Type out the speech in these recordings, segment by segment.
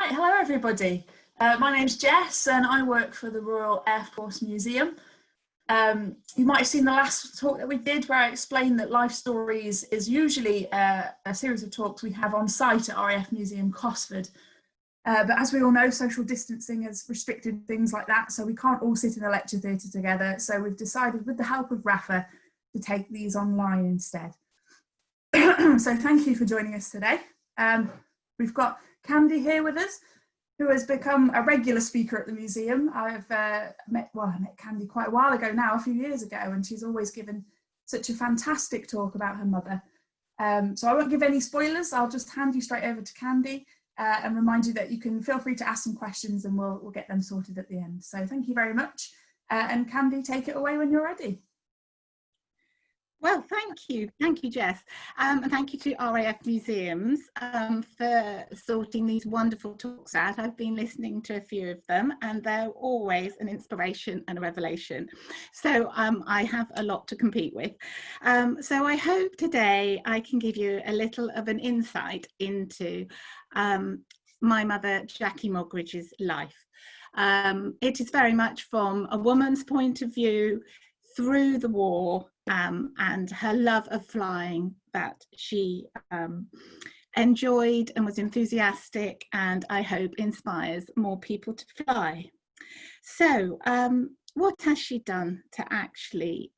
Right, hello everybody. My name's Jess and I work for the Royal Air Force Museum. You might have seen the last talk that we did where I explained that Life Stories is usually a series of talks we have on site at RAF Museum Cosford. But as we all know, social distancing has restricted things like that, so we can't all sit in a lecture theatre together. So we've decided, with the help of RAFA, to take these online instead. So thank you for joining us today. We've got Candy here with us, who has become a regular speaker at the museum. I met Candy quite a while ago now, a few years ago, and she's always given such a fantastic talk about her mother. So I won't give any spoilers. I'll just hand you straight over to Candy and remind you that you can feel free to ask some questions and we'll get them sorted at the end. So thank you very much. And Candy, take it away when you're ready. Well, thank you, Jess, and thank you to RAF Museums for sorting these wonderful talks out. I've been listening to a few of them and they're always an inspiration and a revelation. So I have a lot to compete with. So I hope today I can give you a little of an insight into my mother, Jackie Moggridge's life. It is very much from a woman's point of view through the war, and her love of flying that she enjoyed and was enthusiastic, and I hope inspires more people to fly. So what has she done to actually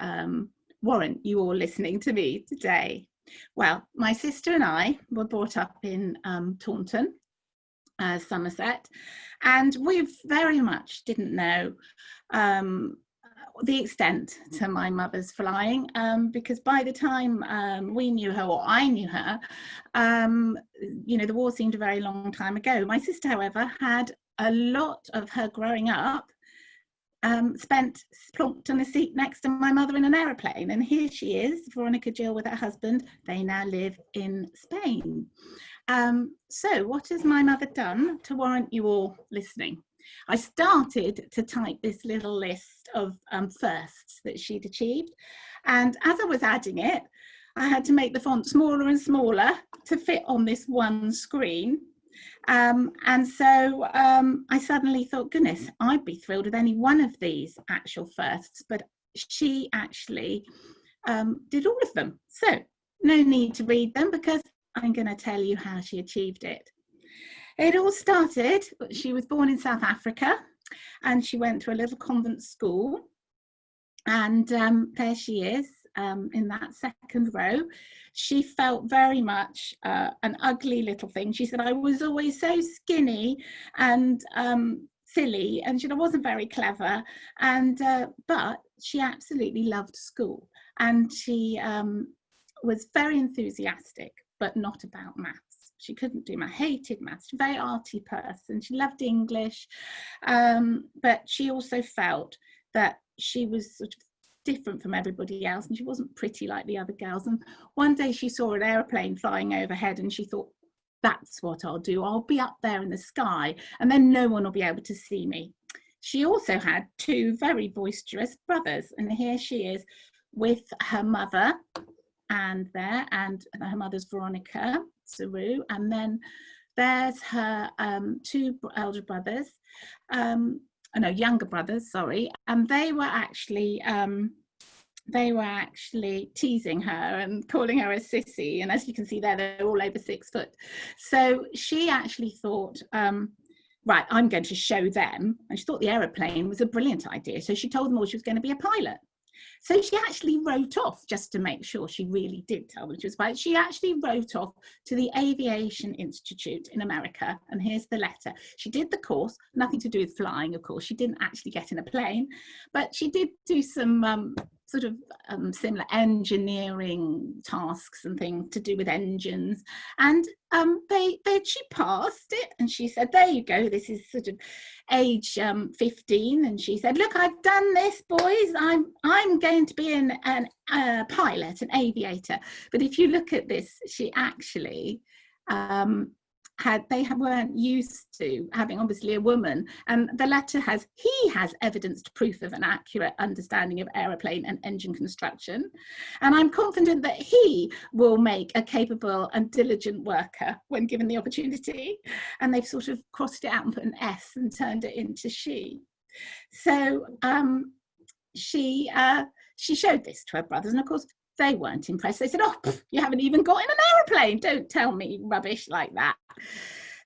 warrant you all listening to me today? Well, my sister and I were brought up in Taunton, Somerset, and we very much didn't know the extent to my mother's flying, because by the time we knew her, or I knew her, you know, the war seemed a very long time ago. My sister, however, had a lot of her growing up spent plonked on a seat next to my mother in an aeroplane, and here she is, Veronica Jill, with her husband. They now live in Spain. So what has my mother done to warrant you all listening? I started to type this little list of firsts that she'd achieved, and as I was adding it, I had to make the font smaller and smaller to fit on this one screen, and so I suddenly thought, goodness, I'd be thrilled with any one of these actual firsts, but she actually did all of them, so no need to read them because I'm going to tell you how she achieved it. It all started, she was born in South Africa and she went to a little convent school, and there she is in that second row. She felt very much an ugly little thing. She said, I was always so skinny and silly, and she wasn't very clever, and but she absolutely loved school, and she was very enthusiastic, but not about maths. She couldn't do math, hated maths, she's a very arty person. She loved English, but she also felt that she was sort of different from everybody else, and she wasn't pretty like the other girls. And one day she saw an aeroplane flying overhead and she thought, that's what I'll do. I'll be up there in the sky and then no one will be able to see me. She also had two very boisterous brothers, and here she is with her mother, and her mother's Veronica Saru, and then there's her two elder brothers, younger brothers, sorry, and they were actually teasing her and calling her a sissy, and as you can see there, they're all over 6 foot. So she actually thought, right, I'm going to show them, and she thought the aeroplane was a brilliant idea, so she told them all she was going to be a pilot. So she actually wrote off, just to make sure she really did tell them she was a pilot, she actually wrote off to the Aviation Institute in America, and here's the letter. She did the course, nothing to do with flying, of course. She didn't actually get in a plane, but she did do some sort of similar engineering tasks and things to do with engines, and she passed it, and she said, there you go, this is sort of age 15, and she said, look, I've done this, boys, I'm going to be a pilot, an aviator. But if you look at this, she actually weren't used to having obviously a woman, and the letter has, he has evidenced proof of an accurate understanding of aeroplane and engine construction, and I'm confident that he will make a capable and diligent worker when given the opportunity. And they've sort of crossed it out and put an S and turned it into she. So she showed this to her brothers, and of course they weren't impressed. They said, oh, you haven't even got in an aeroplane, don't tell me rubbish like that.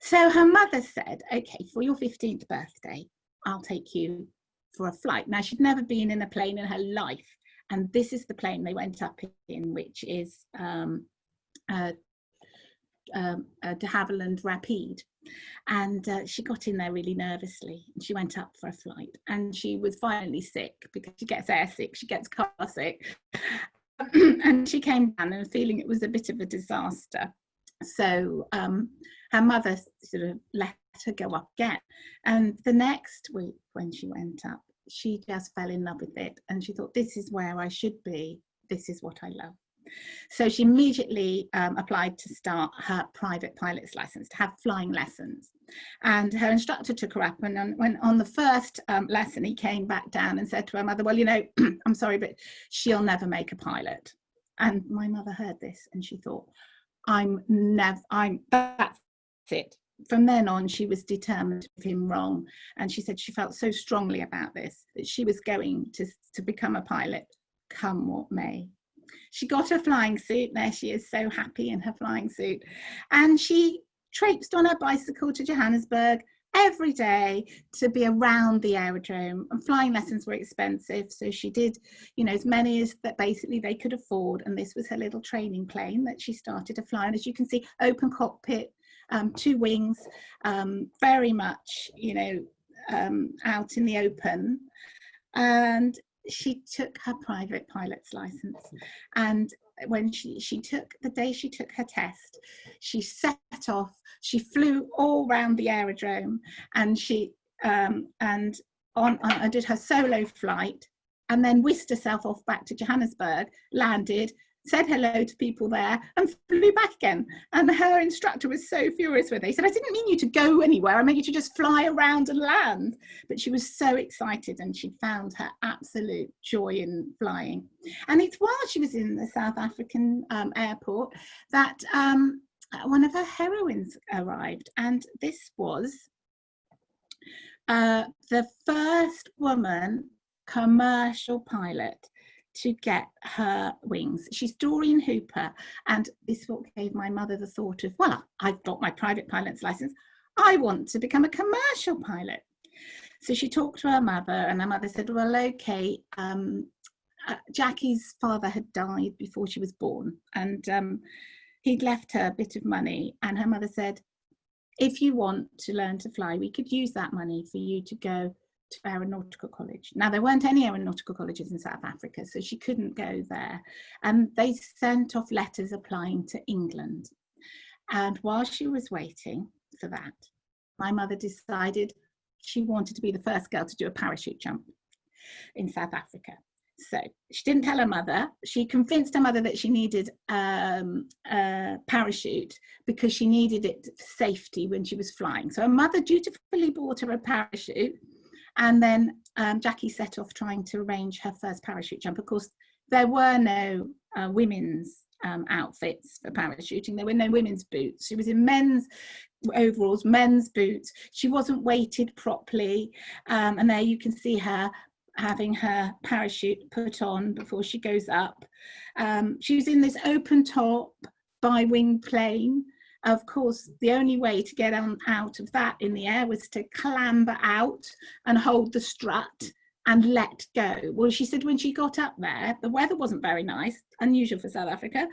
So her mother said, okay, for your 15th birthday, I'll take you for a flight. Now, she'd never been in a plane in her life, and this is the plane they went up in, which is de Havilland Rapide. And she got in there really nervously, and she went up for a flight, and she was violently sick because she gets air sick, she gets car sick. And she came down and feeling it was a bit of a disaster. So her mother sort of let her go up again. And the next week when she went up, she just fell in love with it. And she thought, this is where I should be. This is what I love. So she immediately applied to start her private pilot's license, to have flying lessons. And her instructor took her up, and when on the first lesson, he came back down and said to her mother, well, you know, I'm sorry, but she'll never make a pilot. And my mother heard this and she thought, that's it. From then on, she was determined to prove him wrong. And she said she felt so strongly about this that she was going to become a pilot, come what may. She got her flying suit. There she is, so happy in her flying suit. And she traipsed on her bicycle to Johannesburg every day to be around the aerodrome. And flying lessons were expensive, so she did, you know, as many as that basically they could afford. And this was her little training plane that she started to fly. And as you can see, open cockpit, 2 wings, very much, you know, out in the open. And she took her private pilot's license, and when she took the day she took her test, she set off, she flew all around the aerodrome, and she did her solo flight, and then whisked herself off back to Johannesburg, landed, said hello to people there, and flew back again. And her instructor was so furious with her. He said, I didn't mean you to go anywhere, I meant you to just fly around and land. But she was so excited, and she found her absolute joy in flying. And it's while she was in the South African airport that one of her heroines arrived. And this was the first woman commercial pilot to get her wings. She's Doreen Hooper, and this is what gave my mother the thought of, well, I've got my private pilot's license, I want to become a commercial pilot. So she talked to her mother, and her mother said, well, okay, Jackie's father had died before she was born, and he'd left her a bit of money, and her mother said, if you want to learn to fly, we could use that money for you to go to aeronautical college. Now, there weren't any aeronautical colleges in South Africa, so she couldn't go there. And they sent off letters applying to England. And while she was waiting for that, my mother decided she wanted to be the first girl to do a parachute jump in South Africa. So she didn't tell her mother. She convinced her mother that she needed a parachute because she needed it for safety when she was flying. So her mother dutifully bought her a parachute. And then Jackie set off trying to arrange her first parachute jump. Of course, there were no women's outfits for parachuting. There were no women's boots. She was in men's overalls, men's boots. She wasn't weighted properly. And there you can see her having her parachute put on before she goes up. She was in this open top bi-wing plane. Of course, the only way to get on out of that in the air was to clamber out and hold the strut and let go. Well, she said when she got up there, the weather wasn't very nice, unusual for South Africa.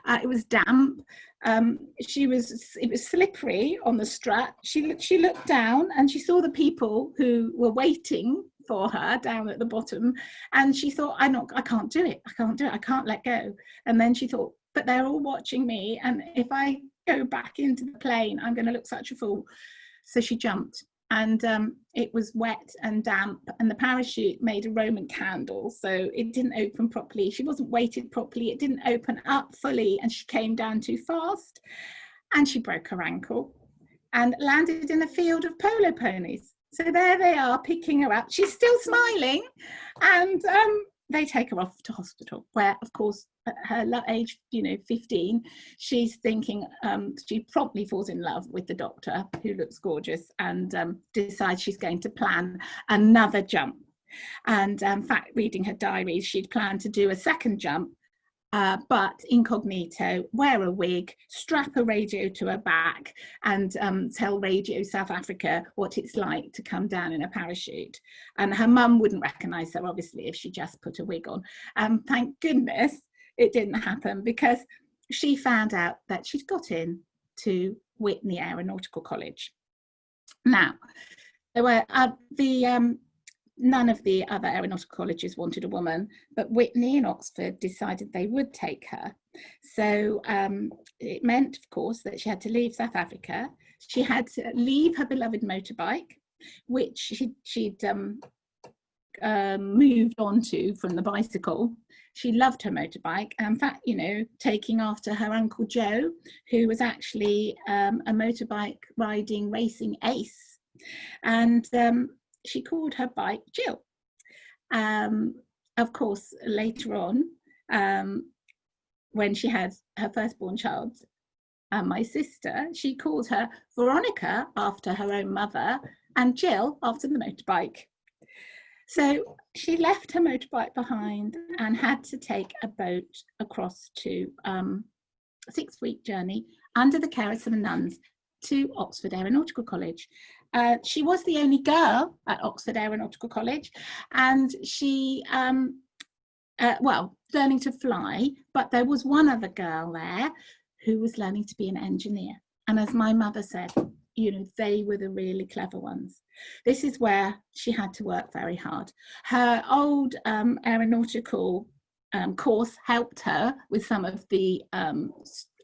It was damp. It was slippery on the strut. She looked down and she saw the people who were waiting for her down at the bottom, and she thought, I can't do it. I can't let go. And then she thought, but they're all watching me, and if I go back into the plane, I'm going to look such a fool. So she jumped, and it was wet and damp, and the parachute made a Roman candle, so it didn't open properly. She wasn't weighted properly. It didn't open up fully, and she came down too fast, and she broke her ankle. and landed in a field of polo ponies. So there they are, picking her up. She's still smiling, and they take her off to hospital, where, of course, at her age, 15, she's thinking, she promptly falls in love with the doctor, who looks gorgeous, and decides she's going to plan another jump. And in fact, reading her diaries, she'd planned to do a second jump, but incognito, wear a wig, strap a radio to her back, and tell Radio South Africa what it's like to come down in a parachute. And her mum wouldn't recognise her, obviously, if she just put a wig on. Thank goodness it didn't happen, because she found out that she'd got in to Whitney Aeronautical College. Now, there were none of the other aeronautical colleges wanted a woman, but Whitney in Oxford decided they would take her. So it meant, of course, that she had to leave South Africa. She had to leave her beloved motorbike, which she'd moved on to from the bicycle. She loved her motorbike. And in fact, taking after her Uncle Joe, who was actually a motorbike riding racing ace. And she called her bike Jill. Of course, later on, when she had her firstborn child, my sister, she called her Veronica after her own mother, and Jill after the motorbike. So she left her motorbike behind and had to take a boat across to a 6-week journey under the care of some nuns to Oxford Aeronautical College. She was the only girl at Oxford Aeronautical College, and she, learning to fly, but there was one other girl there who was learning to be an engineer. And as my mother said, they were the really clever ones. This is where she had to work very hard. Her old aeronautical course helped her with some of the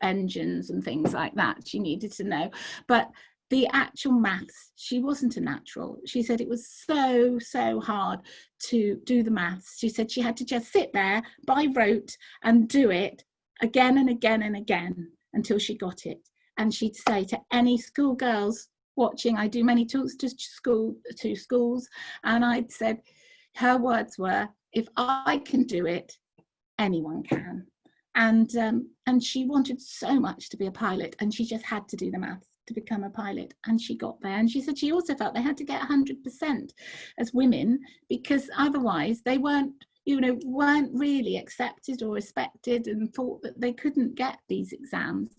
engines and things like that she needed to know. But the actual maths, she wasn't a natural. She said it was so hard to do the maths. She said she had to just sit there by rote and do it again and again and again until she got it. And she'd say to any schoolgirls watching, I do many talks to schools, and I'd said, her words were, if I can do it, anyone can. And she wanted so much to be a pilot, and she just had to do the maths to become a pilot, and she got there. And she said she also felt they had to get 100% as women, because otherwise they weren't really accepted or respected, and thought that they couldn't get these exams.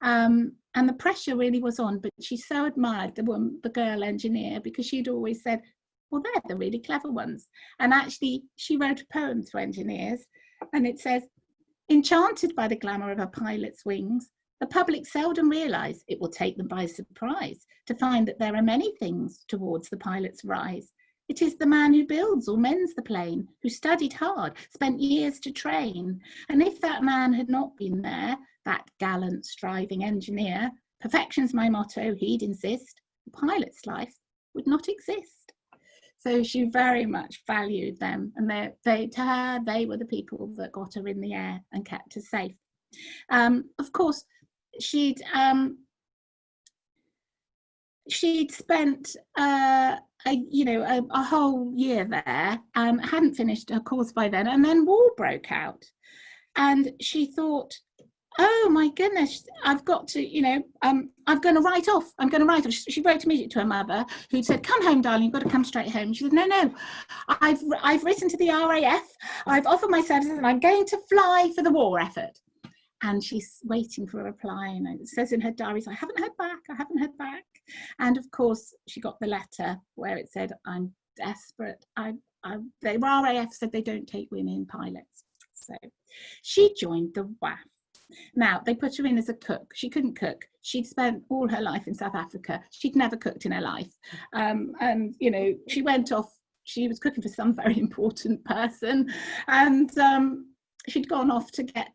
And the pressure really was on, but she so admired the girl engineer, because she'd always said, well, they're the really clever ones. And actually she wrote a poem to engineers, and it says, enchanted by the glamour of a pilot's wings, the public seldom realise it will take them by surprise to find that there are many things towards the pilot's rise. It is the man who builds or mends the plane, who studied hard, spent years to train. And if that man had not been there, that gallant, striving engineer, perfection's my motto, he'd insist, the pilot's life would not exist. So she very much valued them, and to her, they were the people that got her in the air and kept her safe. Of course, she'd spent a whole year there, hadn't finished her course by then, and then war broke out, and she thought, oh my goodness, I've got to, I'm going to write off. She wrote immediately to her mother, who said, come home, darling, you've got to come straight home. She said, no, I've written to the RAF, I've offered my services, and I'm going to fly for the war effort. And she's waiting for a reply, and it says in her diaries, I haven't heard back. And of course, she got the letter where it said, I'm desperate. The RAF said they don't take women pilots. So she joined the WAF. Now, they put her in as a cook. She couldn't cook. She'd spent all her life in South Africa. She'd never cooked in her life. And, she went off. She was cooking for some very important person. And she'd gone off to get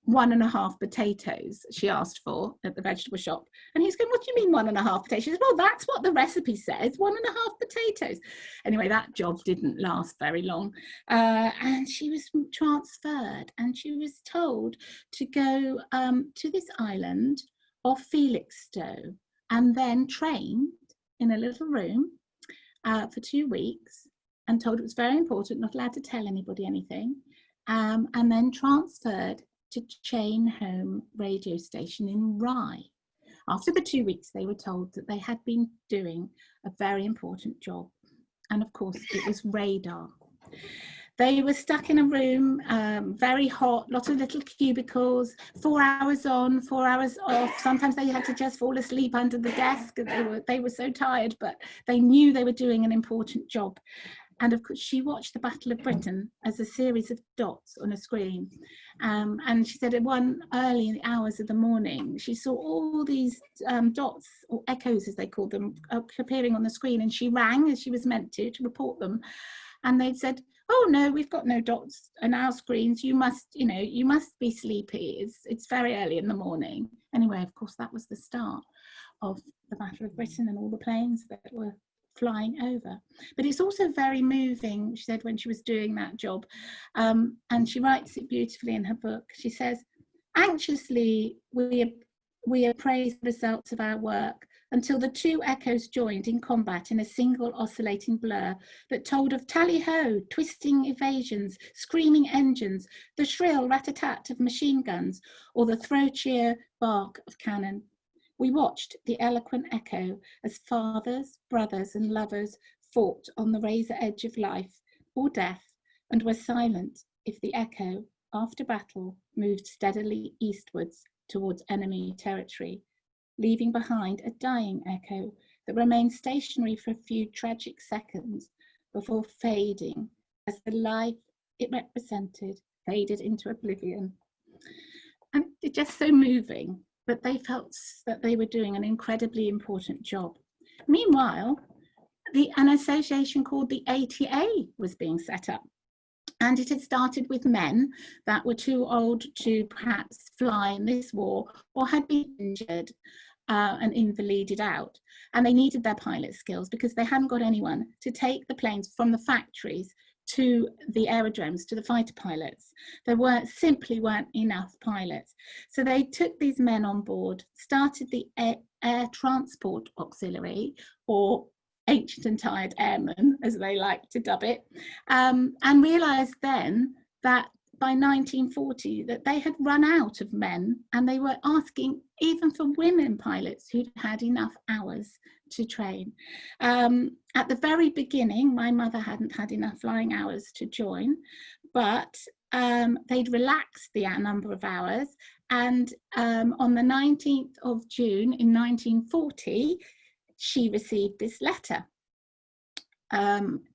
1.5 potatoes she asked for at the vegetable shop, and he's going, what do you mean 1.5 potatoes? She says, well, that's what the recipe says, 1.5 potatoes. Anyway, that job didn't last very long, and she was transferred, and she was told to go to this island off Felixstowe, and then trained in a little room for 2 weeks and told it was very important, not allowed to tell anybody anything, and then transferred to Chain Home radio station in Rye. After the 2 weeks, they were told that they had been doing a very important job. And of course, it was radar. They were stuck in a room, very hot, lots of little cubicles, 4 hours on, 4 hours off. Sometimes they had to just fall asleep under the desk. They were so tired, but they knew they were doing an important job. And of course, she watched the Battle of Britain as a series of dots on a screen. And she said at one early in the hours of the morning, she saw all these dots, or echoes as they called them, appearing on the screen. And she rang, as she was meant to report them. And they said, "Oh no, we've got no dots on our screens. You must be sleepy. It's very early in the morning." Anyway, of course, that was the start of the Battle of Britain and all the planes that were flying over. But it's also very moving, she said, when she was doing that job. And she writes it beautifully in her book. She says, "Anxiously, we appraised the results of our work until the two echoes joined in combat in a single oscillating blur that told of tally-ho, twisting evasions, screaming engines, the shrill rat-a-tat of machine guns, or the throw-cheer bark of cannon. We watched the eloquent echo as fathers, brothers, and lovers fought on the razor edge of life or death, and were silent if the echo, after battle, moved steadily eastwards towards enemy territory, leaving behind a dying echo that remained stationary for a few tragic seconds before fading as the life it represented faded into oblivion." And it's just so moving, but they felt that they were doing an incredibly important job. Meanwhile, an association called the ATA was being set up. And it had started with men that were too old to perhaps fly in this war, or had been injured and invalided out. And they needed their pilot skills because they hadn't got anyone to take the planes from the factories to the aerodromes, to the fighter pilots. There simply weren't enough pilots. So they took these men on board, started the Air Transport Auxiliary, or Ancient and Tired Airmen, as they like to dub it, and realised then that by 1940 that they had run out of men, and they were asking even for women pilots who'd had enough hours to train. At the very beginning, my mother hadn't had enough flying hours to join, but they'd relaxed the number of hours, and on the 19th of June in 1940, she received this letter.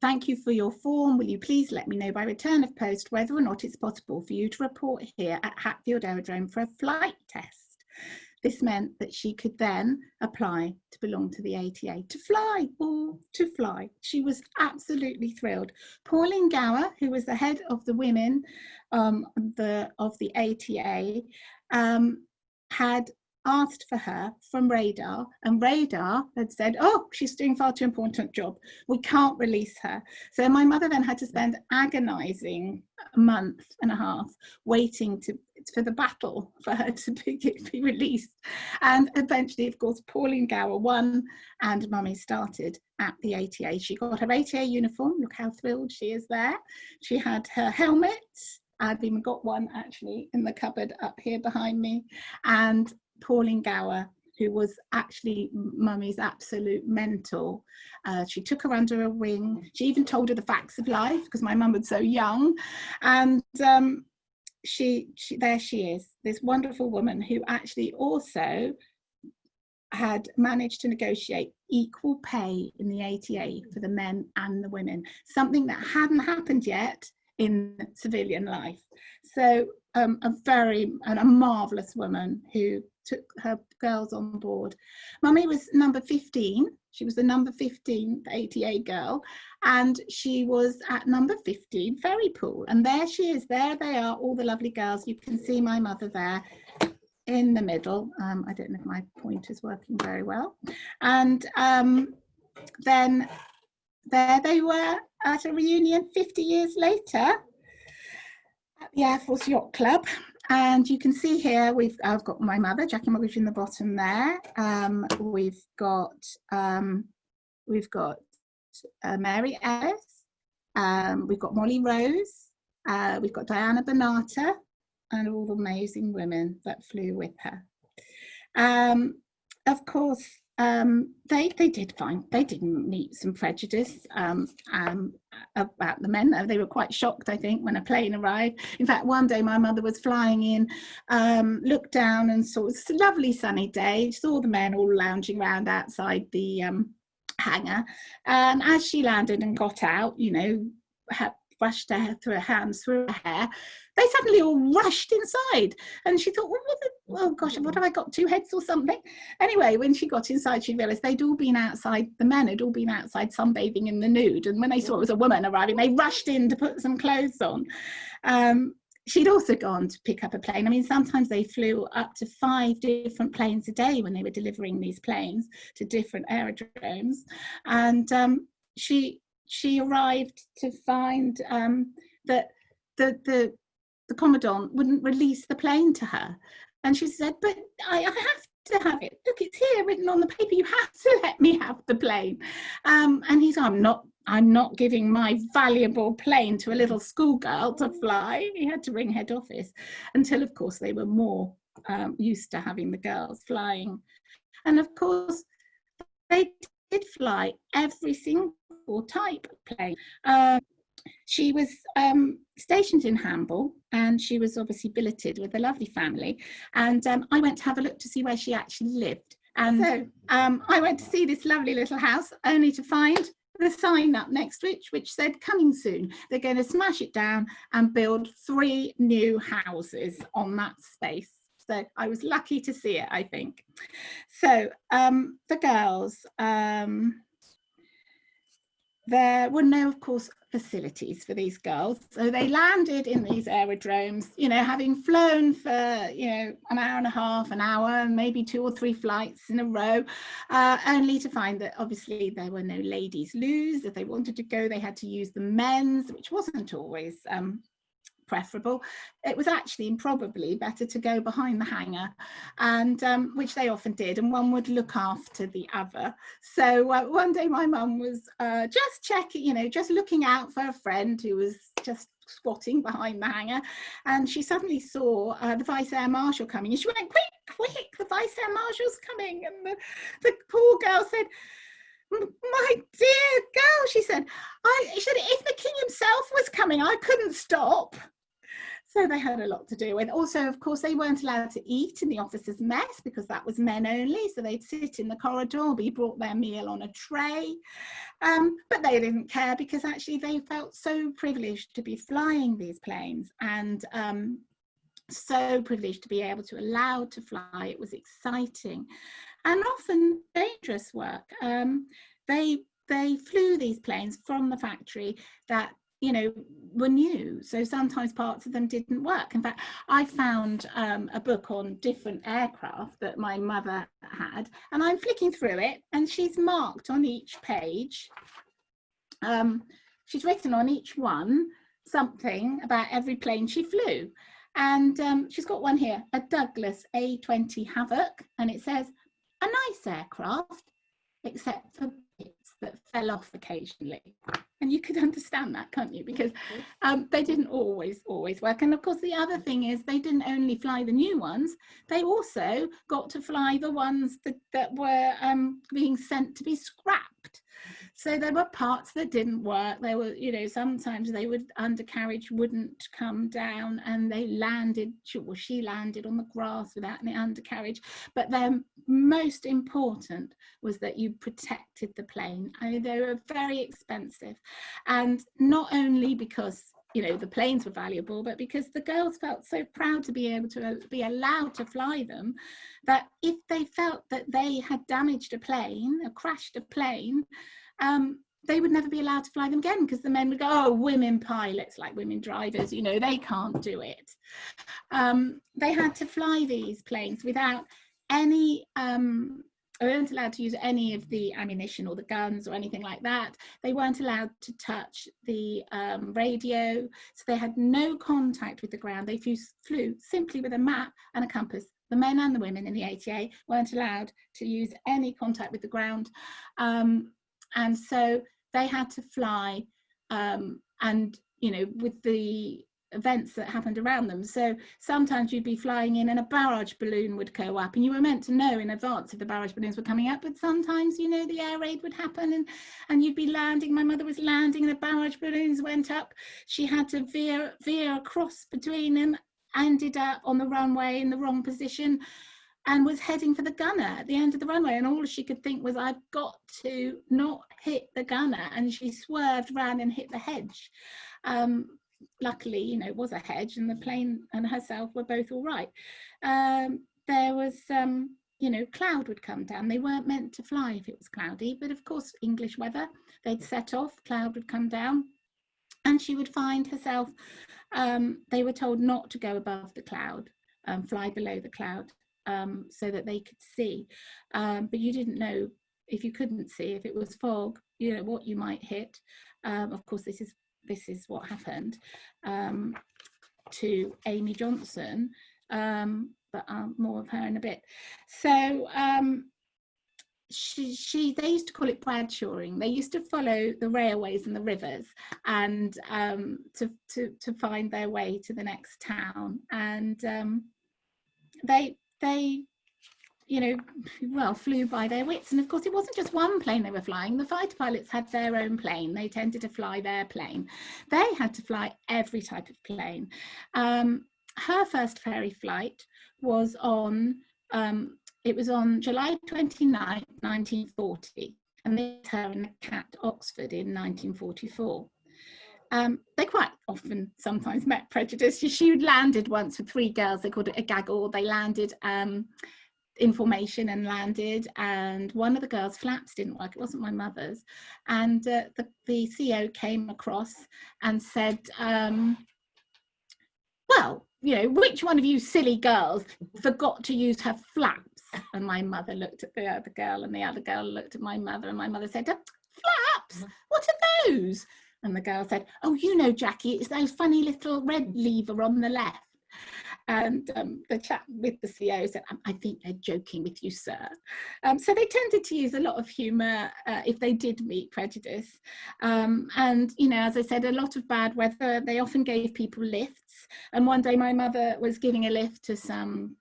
"Thank you for your form. Will you please let me know by return of post whether or not it's possible for you to report here at Hatfield Aerodrome for a flight test." This meant that she could then apply to belong to the ATA, to fly, or to fly. She was absolutely thrilled. Pauline Gower, who was the head of the women of the ATA, had asked for her from radar, and radar had said, "Oh, she's doing far too important job, we can't release her." So my mother then had to spend agonizing a month and a half waiting for the battle for her to be released. And eventually, of course, Pauline Gower won, and Mummy started at the ATA. She got her ATA uniform. Look how thrilled she is there. She had her helmet. I've even got one actually in the cupboard up here behind me. And Pauline Gower, who was actually Mummy's absolute mentor. She took her under her wing. She even told her the facts of life, because my mum was so young. And there she is, this wonderful woman who actually also had managed to negotiate equal pay in the ATA for the men and the women, something that hadn't happened yet in civilian life. So a marvellous woman who took her girls on board. Mummy was number 15. She was the number 15 ATA girl, and she was at number 15 Ferrypool. And there she is. There they are, all the lovely girls. You can see my mother there in the middle. I don't know if my pointer's working very well. And then there they were at a reunion 50 years later at the Air Force Yacht Club. And you can see here, I've got my mother, Jackie Moggridge, in the bottom there. We've got Mary Ellis. We've got Molly Rose. We've got Diana Bonata, and all the amazing women that flew with her. Of course, they didn't meet some prejudice about the men. They were quite shocked, I think, when a plane arrived. In fact, one day my mother was flying in, looked down and saw, it was a lovely sunny day, saw the men all lounging around outside the hangar, and as she landed and got out, you know, brushed her hands through her hair, they suddenly all rushed inside, and she thought, well, oh gosh, what have I got, two heads or something? Anyway, when she got inside, she realized they'd all been outside, the men had all been outside sunbathing in the nude, and when they saw it was a woman arriving, they rushed in to put some clothes on. She'd also gone to pick up a plane. I mean, sometimes they flew up to 5 different planes a day when they were delivering these planes to different aerodromes, and she arrived to find that the commandant wouldn't release the plane to her, and she said, but I have to have it. Look, it's here written on the paper. You have to let me have the plane. And he said, I'm not giving my valuable plane to a little schoolgirl to fly. He had to ring head office until, of course, they were more used to having the girls flying. And of course, they did fly every single type of plane. She was stationed in Hamble, and she was obviously billeted with a lovely family. And I went to have a look to see where she actually lived. And so I went to see this lovely little house, only to find the sign up next to it, which said coming soon. They're going to smash it down and build 3 new houses on that space. So I was lucky to see it, I think. So the girls, there were no, of course, facilities for these girls. So they landed in these aerodromes, you know, having flown for, you know, an hour and a half, an hour, maybe 2 or 3 flights in a row, only to find that obviously there were no ladies' loos. If they wanted to go, they had to use the men's, which wasn't always preferable. It was actually probably better to go behind the hangar, and which they often did, and one would look after the other. So one day my mum was just checking, you know, just looking out for a friend who was just squatting behind the hangar, and she suddenly saw the Vice Air Marshal coming, and she went, quick, the Vice Air Marshal's coming. And the poor girl said, my dear girl, she said, if the king himself was coming, I couldn't stop. So they had a lot to do with. Also, of course, they weren't allowed to eat in the officers' mess because that was men only. So they'd sit in the corridor, be brought their meal on a tray. But they didn't care because actually they felt so privileged to be flying these planes, and so privileged to be able to allow to fly. It was exciting and often dangerous work. They flew these planes from the factory that, you know, were new, so sometimes parts of them didn't work. In fact, I found a book on different aircraft that my mother had, and I'm flicking through it, and she's marked on each page, she's written on each one something about every plane she flew. And she's got one here, a Douglas A-20 Havoc, and it says, a nice aircraft, except for bits that fell off occasionally. And you could understand that, can't you? Because they didn't always work. And of course, the other thing is they didn't only fly the new ones, they also got to fly the ones that were being sent to be scrapped. So there were parts that didn't work. There were, you know, sometimes undercarriage wouldn't come down, and they landed, she landed on the grass without any undercarriage. But the most important was that you protected the plane. I mean, they were very expensive, and not only because, you know, the planes were valuable, but because the girls felt so proud to be able to be allowed to fly them, that if they felt that they had damaged a plane or crashed a plane, they would never be allowed to fly them again, because the men would go, oh, women pilots, like women drivers, you know, they can't do it. They had to fly these planes without any weren't allowed to use any of the ammunition or the guns or anything like that. They weren't allowed to touch the radio, so they had no contact with the ground. They flew simply with a map and a compass. The men and the women in the ATA weren't allowed to use any contact with the ground, and so they had to fly, and you know, with the events that happened around them. So sometimes you'd be flying in and a barrage balloon would go up, and you were meant to know in advance if the barrage balloons were coming up, but sometimes, you know, the air raid would happen, and you'd be landing. My mother was landing and the barrage balloons went up. She had to veer across between them, ended up on the runway in the wrong position, and was heading for the gunner at the end of the runway, and all she could think was, I've got to not hit the gunner, and she swerved, ran and hit the hedge. Luckily, you know, it was a hedge, and the plane and herself were both all right. There was, you know, cloud would come down. They weren't meant to fly if it was cloudy, but of course, English weather, they'd set off, cloud would come down, and she would find herself, they were told not to go above the cloud, fly below the cloud, so that they could see. But you didn't know, if you couldn't see, if it was fog, you know, what you might hit. Of course, this is what happened to Amy Johnson, but more of her in a bit. So they used to call it Bradshawing. They used to follow the railways and the rivers, and to find their way to the next town. And they you know, well, flew by their wits. And of course, it wasn't just one plane they were flying. The fighter pilots had their own plane. They tended to fly their plane. They had to fly every type of plane. Her first ferry flight was on, it was on July 29th, 1940. And this was her in the Cat, Oxford in 1944. They quite often sometimes met prejudice. She landed once with 3 girls. They called it a gaggle. They landed in formation and landed, and one of the girls' flaps didn't work. It wasn't my mother's, and the CO came across and said, well, you know, which one of you silly girls forgot to use her flaps? And my mother looked at the other girl, and the other girl looked at my mother, and my mother said, flaps? What are those? And the girl said, oh, you know, Jackie, it's those funny little red lever on the left. And the chap with the CO said, I think they're joking with you, sir. So they tended to use a lot of humour if they did meet prejudice. And, you know, as I said, a lot of bad weather, they often gave people lifts. And one day my mother was giving a lift to some,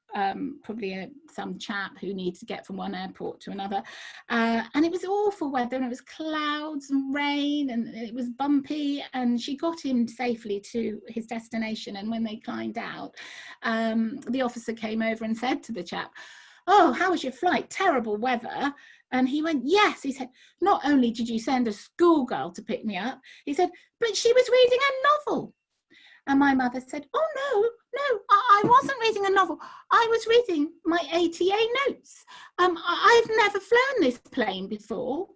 probably some chap who needed to get from one airport to another. And it was awful weather, and it was clouds and rain, and it was bumpy, and she got him safely to his destination. And when they climbed out, the officer came over and said to the chap, oh, how was your flight? Terrible weather. And he went, yes. He said, not only did you send a schoolgirl to pick me up, he said, but she was reading a novel. And my mother said, oh, no, I wasn't reading a novel. I was reading my ATA notes. I've never flown this plane before.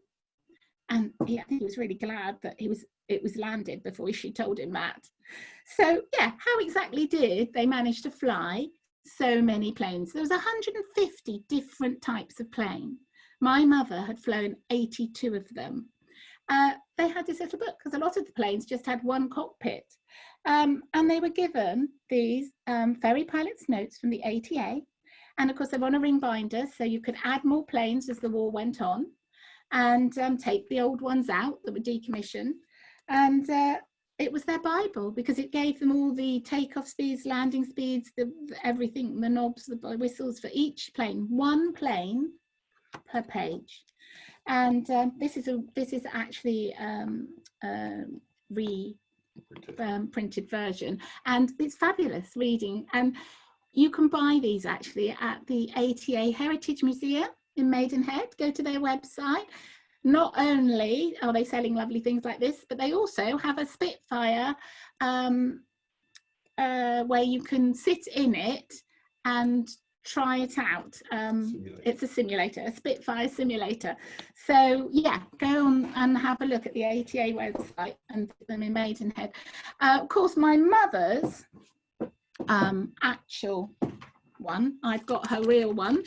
And I think he was really glad that it was landed before she told him that. So, yeah, how exactly did they manage to fly so many planes? There was 150 different types of plane. My mother had flown 82 of them. They had this little book, because a lot of the planes just had one cockpit. And they were given these ferry pilot's notes from the ATA. And of course, they were on a ring binder, so you could add more planes as the war went on, and take the old ones out that were decommissioned. And it was their Bible, because it gave them all the takeoff speeds, landing speeds, everything, the knobs, the whistles for each plane, one plane per page. And this is actually printed version, and it's fabulous reading. And you can buy these actually at the ATA Heritage Museum in Maidenhead. Go to their website. Not only are they selling lovely things like this, but they also have a Spitfire where you can sit in it and try it out. It's a simulator, a Spitfire simulator. So yeah, go on and have a look at the ATA website and them in Maidenhead. Of course, my mother's actual one, I've got her real one.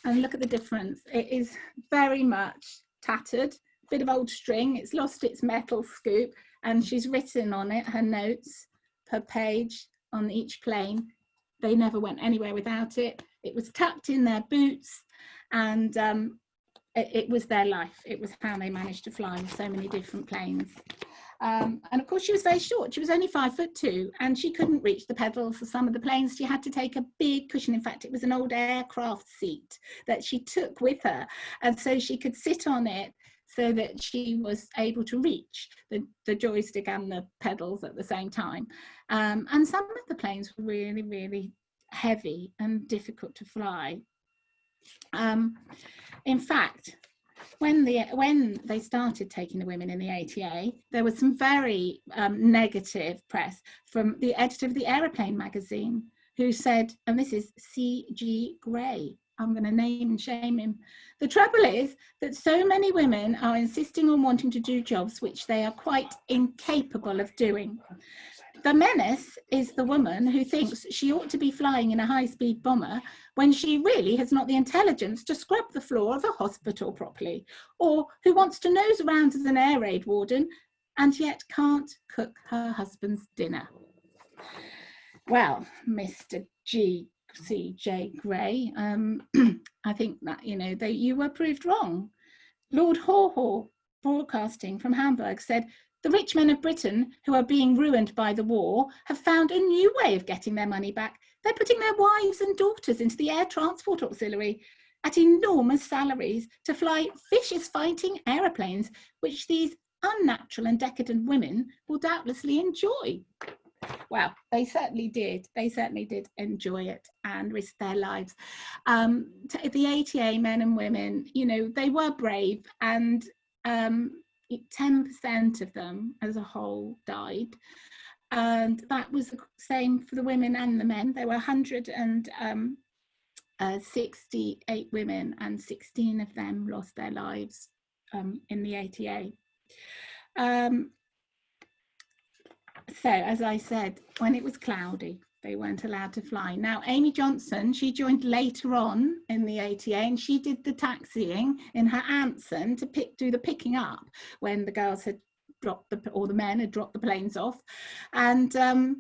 and look at the difference. It is very much tattered, bit of old string, it's lost its metal scoop, and she's written on it her notes per page on each plane. They never went anywhere without it. It was tucked in their boots, and it was their life. It was how they managed to fly so many different planes. And of course, she was very short. She was only 5'2", and she couldn't reach the pedals for some of the planes. She had to take a big cushion. In fact, it was an old aircraft seat that she took with her, and so she could sit on it so that she was able to reach the joystick and the pedals at the same time. And some of the planes were really, really heavy and difficult to fly. In fact, when they started taking the women in the ATA, there was some very negative press from the editor of the Aeroplane magazine, who said, and this is C.G. Gray, I'm going to name and shame him, the trouble is that so many women are insisting on wanting to do jobs which they are quite incapable of doing. The menace is the woman who thinks she ought to be flying in a high-speed bomber when she really has not the intelligence to scrub the floor of a hospital properly, or who wants to nose around as an air raid warden and yet can't cook her husband's dinner. Well, Mr. C.J. Gray, I think that, you were proved wrong. Lord Haw, broadcasting from Hamburg, said, "The rich men of Britain who are being ruined by the war have found a new way of getting their money back. They're putting their wives and daughters into the Air Transport Auxiliary at enormous salaries to fly vicious-fighting aeroplanes, which these unnatural and decadent women will doubtlessly enjoy." Well, they certainly did. They certainly did enjoy it and risk their lives. The ATA men and women, they were brave, and 10% of them as a whole died. And that was the same for the women and the men. There were 168 women, and 16 of them lost their lives in the ATA. So, as I said, when it was cloudy, they weren't allowed to fly. Now, Amy Johnson, she joined later on in the ATA, and she did the taxiing in her Anson to do the picking up when the girls had dropped or the men had dropped the planes off. And they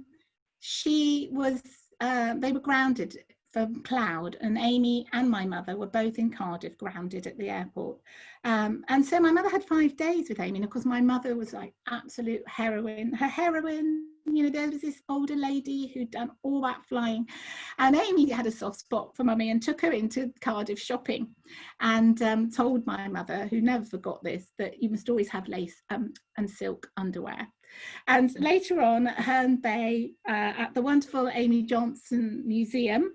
were grounded from cloud, and Amy and my mother were both in Cardiff, grounded at the airport. And so my mother had 5 days with Amy, and of course my mother was like absolute heroine. Her heroine, there was this older lady who'd done all that flying, and Amy had a soft spot for mummy and took her into Cardiff shopping, and told my mother, who never forgot this, that you must always have lace and silk underwear. And later on at Herne Bay, at the wonderful Amy Johnson Museum,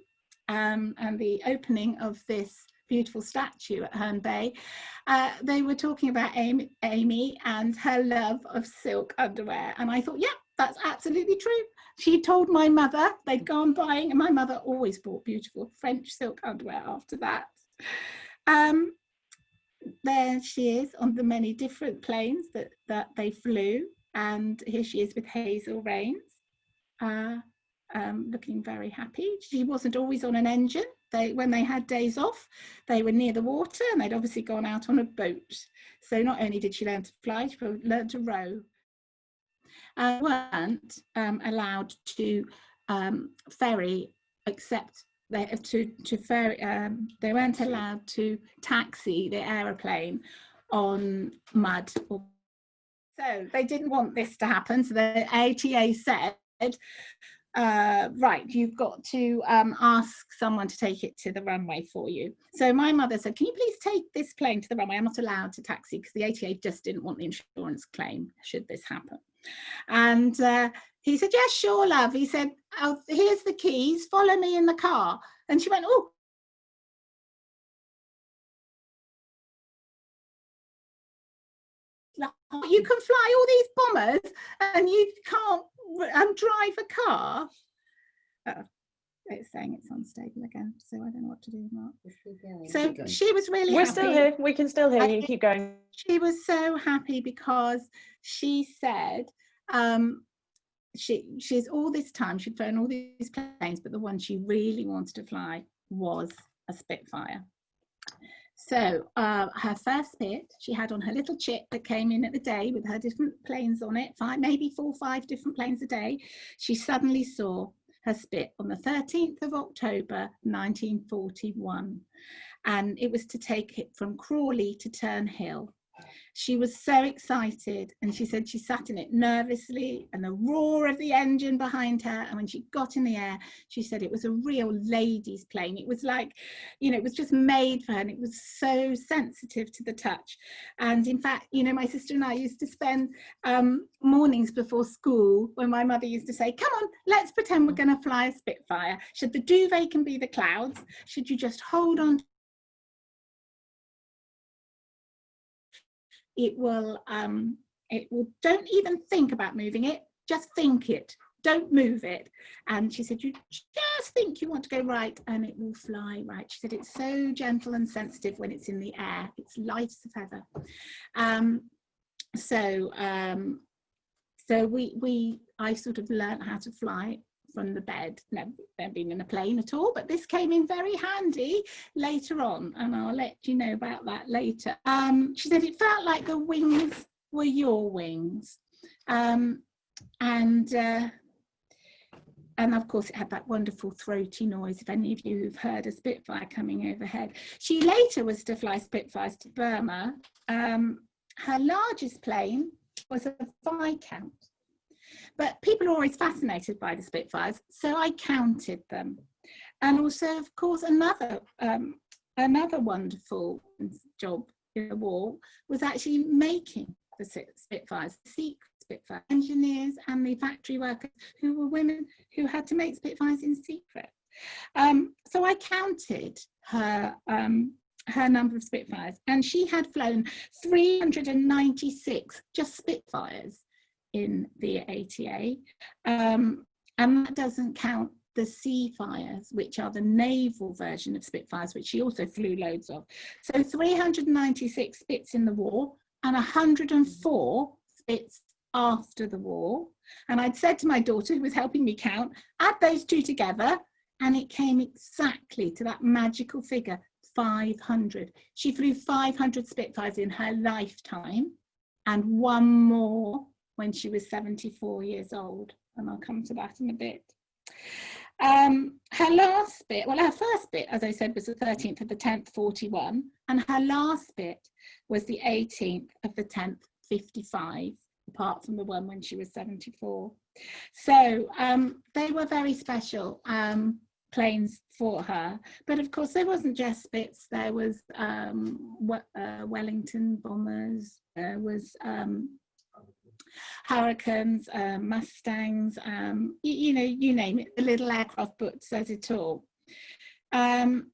and the opening of this beautiful statue at Herne Bay, they were talking about Amy and her love of silk underwear. And I thought, yeah, that's absolutely true. She told my mother they'd gone buying, and my mother always bought beautiful French silk underwear after that. There she is on the many different planes that they flew. And here she is with Hazel Rains. Looking very happy. She wasn't always on an engine. When they had days off, they were near the water, and they'd obviously gone out on a boat. So not only did she learn to fly, she learned to row. Weren't allowed to ferry, except they weren't allowed to taxi the aeroplane on mud. So they didn't want this to happen. So the ATA said, right, you've got to ask someone to take it to the runway for you. So my mother said, can you please take this plane to the runway? I'm not allowed to taxi, because the ATA just didn't want the insurance claim should this happen. And he said, yes, sure, love. He said, oh, here's the keys, follow me in the car. And she went, oh. You can fly all these bombers and you can't drive a car. It's saying it's unstable again, so I don't know what to do, Mark. So she was really happy. We're still here. We can still hear you. Keep going. She was so happy because she said she's all this time, she'd flown all these planes, but the one she really wanted to fly was a Spitfire. So her first bit, she had on her little chip that came in at the day with her different planes on it, maybe 4 or 5 different planes a day. She suddenly saw her spit on the 13th of October 1941, and it was to take it from Crawley to Turnhill. She was so excited, and she said she sat in it nervously, and the roar of the engine behind her, and when she got in the air, she said it was a real lady's plane. It was like, you know, it was just made for her, and it was so sensitive to the touch. And in fact, you know, my sister and I used to spend mornings before school when my mother used to say, come on, let's pretend we're going to fly a Spitfire. Should the duvet can be the clouds, should you just hold on? It will, don't even think about moving it, just think it, don't move it. And she said, you just think you want to go right and it will fly right. She said, it's so gentle and sensitive when it's in the air, it's light as a feather. I sort of learned how to fly from the bed, never been in a plane at all, but this came in very handy later on, and I'll let you know about that later. She said it felt like the wings were your wings, and of course it had that wonderful throaty noise, if any of you who've heard a Spitfire coming overhead. She later was to fly Spitfires to Burma. Her largest plane was a Viscount. But people are always fascinated by the Spitfires, so I counted them. And also, of course, another wonderful job in the war was actually making the Spitfires, the secret Spitfire engineers and the factory workers who were women who had to make Spitfires in secret. So I counted her number of Spitfires, and she had flown 396 just Spitfires in the ATA, and that doesn't count the Seafires, which are the naval version of Spitfires, which she also flew loads of. So 396 Spits in the war and 104 Spits after the war. And I'd said to my daughter, who was helping me count, add those two together, and it came exactly to that magical figure, 500. She flew 500 Spitfires in her lifetime, and one more when she was 74 years old, and I'll come to that in a bit. Her last bit, well, her first bit, as I said, was the 13th of the 10th, 41, and her last bit was the 18th of the 10th, 55, apart from the one when she was 74. So they were very special planes for her, but of course there wasn't just Spits, there was Wellington bombers, there was Hurricanes, Mustangs, you know, you name it, the little aircraft book says it all. Oh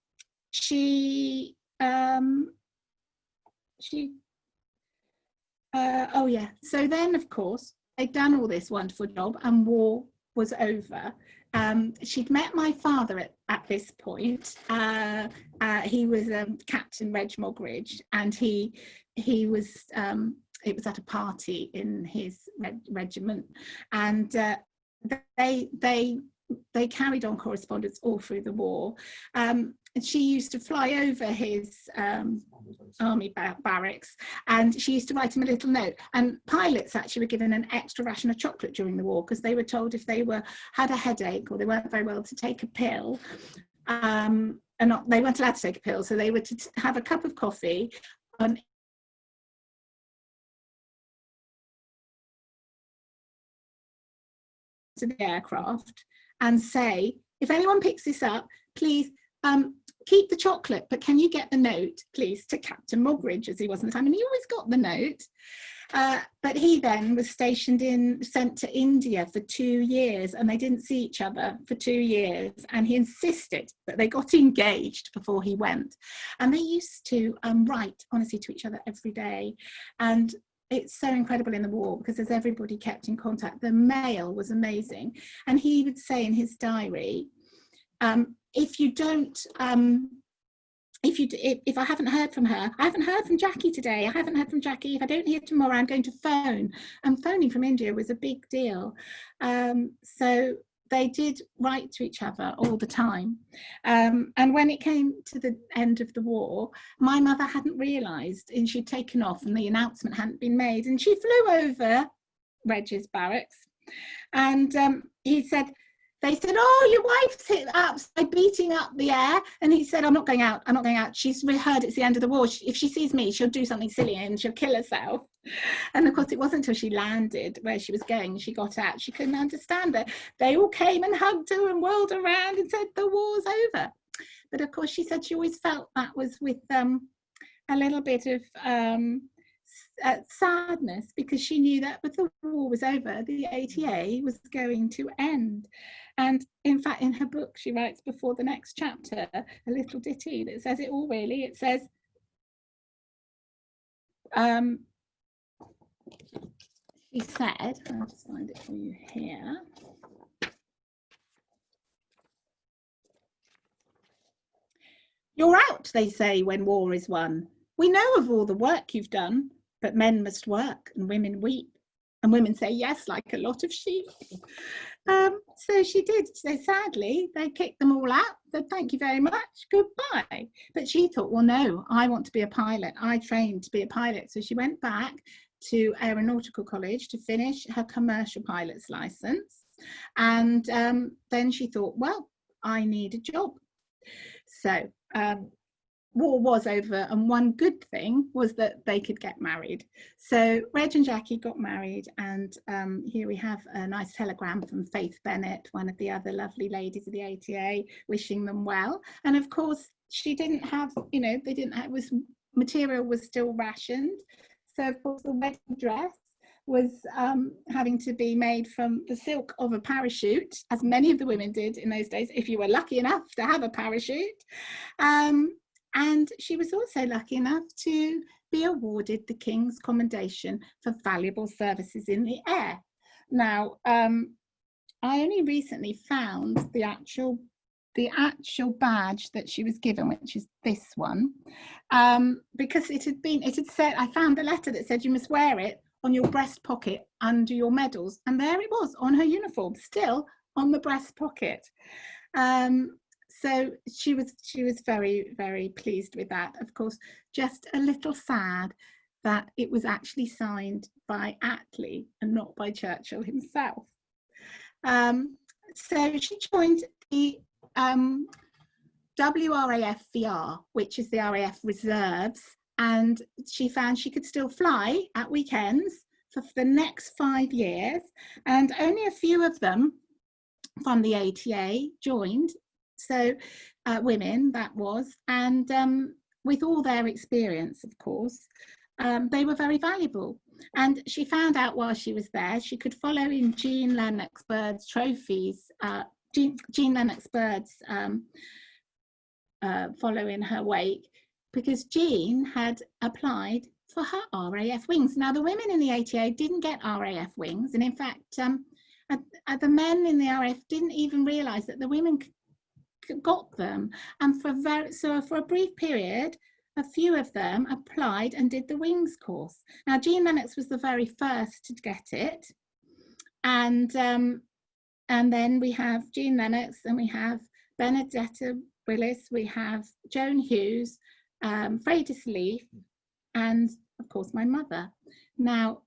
yeah, so then of course they'd done all this wonderful job and war was over. She'd met my father at this point. He was Captain Jackie Moggridge, and he was it was at a party in his regiment, and they carried on correspondence all through the war. And she used to fly over his army barracks, and she used to write him a little note. And pilots actually were given an extra ration of chocolate during the war, because they were told if they had a headache or they weren't very well to take a pill. And they weren't allowed to take a pill, so they were to have a cup of coffee on to the aircraft and say, if anyone picks this up, please keep the chocolate, but can you get the note, please, to Captain Moggridge, as he was at the time. And he always got the note. But he then was sent to India for 2 years, and they didn't see each other for 2 years. And he insisted that they got engaged before he went. And they used to write, honestly, to each other every day. And it's so incredible in the war, because as everybody kept in contact, the mail was amazing. And he would say in his diary, if I haven't heard from her, I haven't heard from Jackie today, I haven't heard from Jackie, if I don't hear tomorrow, I'm going to phone. And phoning from India was a big deal. So they did write to each other all the time. And when it came to the end of the war, my mother hadn't realised, and she'd taken off and the announcement hadn't been made, and she flew over Reg's barracks, and they said, oh, your wife's hit upside beating up the air. And he said, I'm not going out. I'm not going out. She's heard it's the end of the war. If she sees me, she'll do something silly and she'll kill herself. And of course, it wasn't until she landed where she was going, she got out, she couldn't understand it. They all came and hugged her and whirled around and said, the war's over. But of course, she said she always felt that was with a little bit of sadness, because she knew that when the war was over, the ATA was going to end. And in fact, in her book, she writes before the next chapter a little ditty that says it all, really. It says, she said, I'll just find it for you here. You're out, they say, when war is won. We know of all the work you've done, but men must work and women weep. And women say yes, like a lot of sheep. So she did. So sadly, they kicked them all out. Said, thank you very much, goodbye. But she thought, well, no, I want to be a pilot. I trained to be a pilot. So she went back to Aeronautical College to finish her commercial pilot's license. And then she thought, well, I need a job. So war was over, and one good thing was that they could get married. So Reg and Jackie got married, and here we have a nice telegram from Faith Bennett, one of the other lovely ladies of the ATA, wishing them well. And of course, she didn't have, they didn't have, material was still rationed. So of course the wedding dress was having to be made from the silk of a parachute, as many of the women did in those days, if you were lucky enough to have a parachute. And she was also lucky enough to be awarded the King's Commendation for valuable services in the air. Now, I only recently found the actual badge that she was given, which is this one, because it had said, I found the letter that said you must wear it on your breast pocket under your medals, and there it was on her uniform, still on the breast pocket. So she was very, very pleased with that. Of course, just a little sad that it was actually signed by Attlee and not by Churchill himself. So she joined the WRAF-VR, which is the RAF Reserves, and she found she could still fly at weekends for the next 5 years, and only a few of them from the ATA joined. So women, that was, and with all their experience, of course, they were very valuable. And she found out while she was there, she could follow in Jean Lennox Bird's trophies, Jean Lennox Bird's follow in her wake, because Jean had applied for her RAF wings. Now, the women in the ATA didn't get RAF wings, and in fact, the men in the RAF didn't even realise that the women got them. And for a brief period, a few of them applied and did the wings course. Now, Jean Lennox was the very first to get it, and then we have Jean Lennox, and we have Benedetta Willis, we have Joan Hughes, Freydis Leaf, and of course my mother. Now,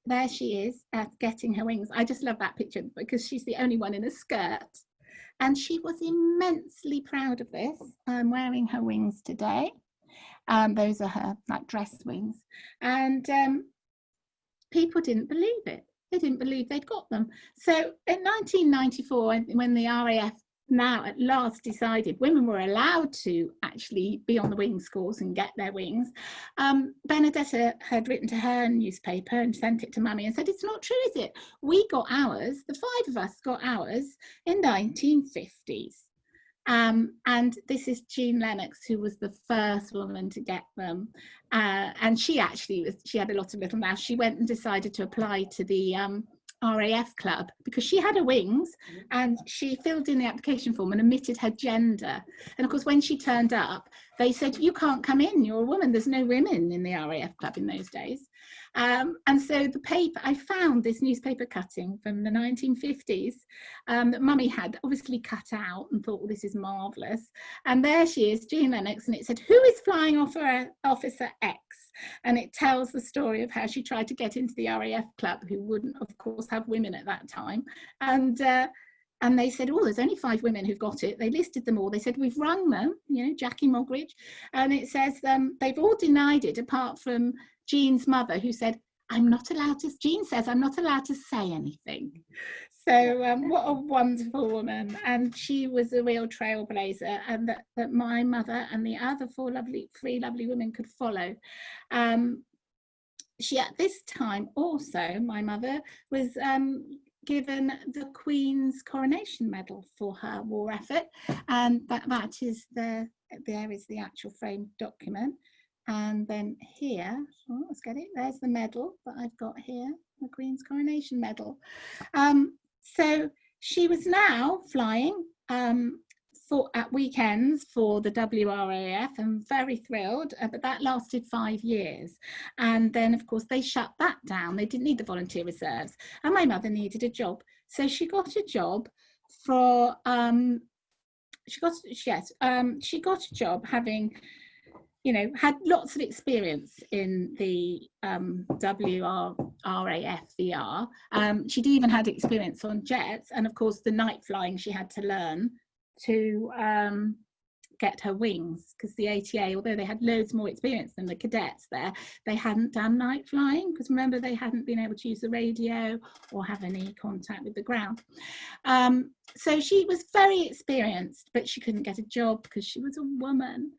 there she is getting her wings. I just love that picture because she's the only one in a skirt. And she was immensely proud of this. I'm wearing her wings today. Those are her dress wings. And people didn't believe it. They didn't believe they'd got them. So in 1994, when the RAF now at last decided women were allowed to actually be on the wings course and get their wings, Benedetta had written to her newspaper and sent it to Mummy and said, it's not true, is it? We got ours, the 5 of us got ours in 1950s. And this is Jean Lennox, who was the first woman to get them. And she had a lot of little mouths. She went and decided to apply to the RAF club because she had her wings, and she filled in the application form and omitted her gender. And of course, when she turned up, they said, you can't come in, you're a woman, there's no women in the RAF club in those days. And so the paper, I found this newspaper cutting from the 1950s that Mummy had obviously cut out and thought, well, this is marvellous. And there she is, Jean Lennox, and it said, who is flying officer X? And it tells the story of how she tried to get into the RAF club, who wouldn't, of course, have women at that time. And they said, oh, there's only 5 women who've got it. They listed them all. They said, we've rung them, you know, Jackie Moggridge. And it says they've all denied it, apart from Jean's mother, who said, Jean says, I'm not allowed to say anything. So what a wonderful woman. And she was a real trailblazer, and that my mother and the other 3 lovely women could follow. She, at this time also, my mother was given the Queen's Coronation Medal for her war effort, and that is there is the actual framed document. And then here, let's get it, there's the medal that I've got here, the Queen's Coronation Medal. So she was now flying at weekends for the WRAF, and very thrilled, but that lasted 5 years. And then, of course, they shut that down. They didn't need the volunteer reserves, and my mother needed a job. So she got a job for, she got a job having, you know, had lots of experience in the RAF VR. She'd even had experience on jets, and of course the night flying she had to learn to get her wings, because the ATA, although they had loads more experience than the cadets there, they hadn't done night flying, because remember, they hadn't been able to use the radio or have any contact with the ground. So she was very experienced, but she couldn't get a job because she was a woman.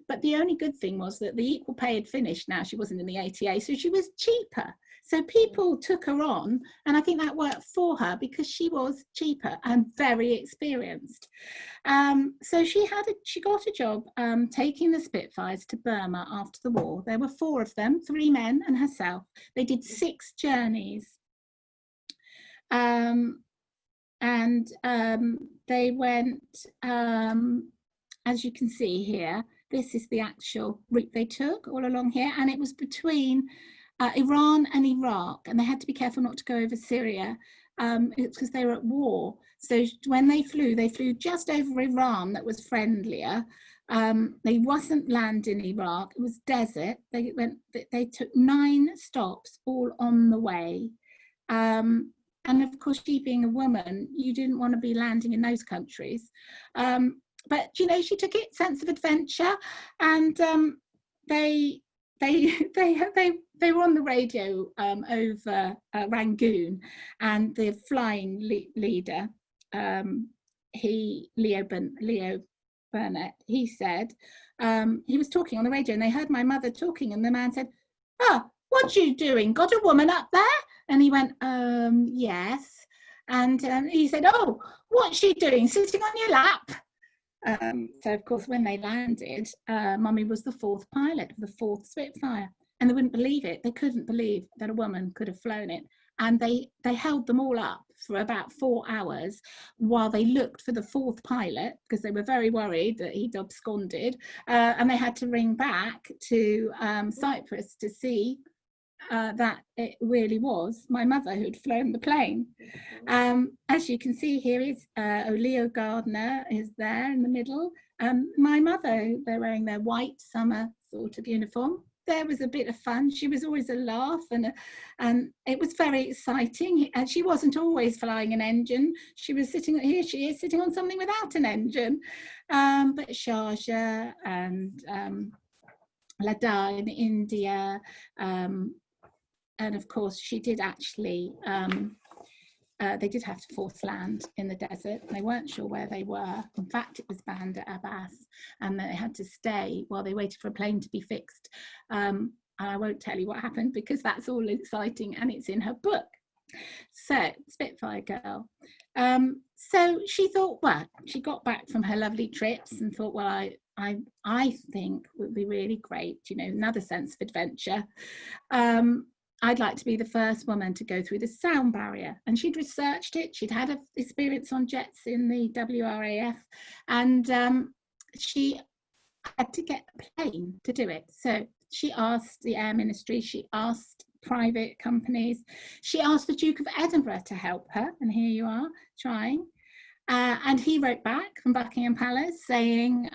But the only good thing was that the equal pay had finished now. She wasn't in the ATA, so she was cheaper. So people took her on, and I think that worked for her because she was cheaper and very experienced. So she got a job taking the Spitfires to Burma after the war. There were 4 of them, 3 men and herself. They did 6 journeys. They went, as you can see here, this is the actual route they took all along here, and it was between Iran and Iraq, and they had to be careful not to go over Syria. It's because they were at war. So when they flew just over Iran, that was friendlier. They wasn't land in Iraq, it was desert. They took 9 stops all on the way. And of course, she being a woman, you didn't want to be landing in those countries. But you know, she took it, sense of adventure, and they were on the radio over Rangoon, and the flying leader, Leo Burnett, he said, he was talking on the radio, and they heard my mother talking, and the man said, "Oh, what you doing? Got a woman up there?" And he went, yes. And he said, "Oh, what's she doing? Sitting on your lap?" So of course, when they landed, Mummy was the 4th pilot of the 4th Spitfire, and they wouldn't believe it. They couldn't believe that a woman could have flown it. And they held them all up for about 4 hours while they looked for the 4th pilot, because they were very worried that he'd absconded, and they had to ring back to Cyprus to see that it really was my mother who'd flown the plane. As you can see here is Leo Gardner is there in the middle. My mother, they're wearing their white summer sort of uniform. There was a bit of fun. She was always a laugh, and it was very exciting. And she wasn't always flying an engine. She was sitting, here she is sitting on something without an engine. But Sharjah and Ladakh in India, and of course she did actually, they did have to force land in the desert. They weren't sure where they were. In fact, it was Bandar Abbas, and they had to stay while they waited for a plane to be fixed. And I won't tell you what happened, because that's all exciting and it's in her book. So, Spitfire Girl. So she thought, well, she got back from her lovely trips and thought, well, I think would be really great, you know, another sense of adventure. I'd like to be the first woman to go through the sound barrier. And she'd researched it. She'd had experience on jets in the WRAF. And she had to get a plane to do it. So she asked the Air Ministry, she asked private companies, she asked the Duke of Edinburgh to help her, and here you are trying. And he wrote back from Buckingham Palace saying,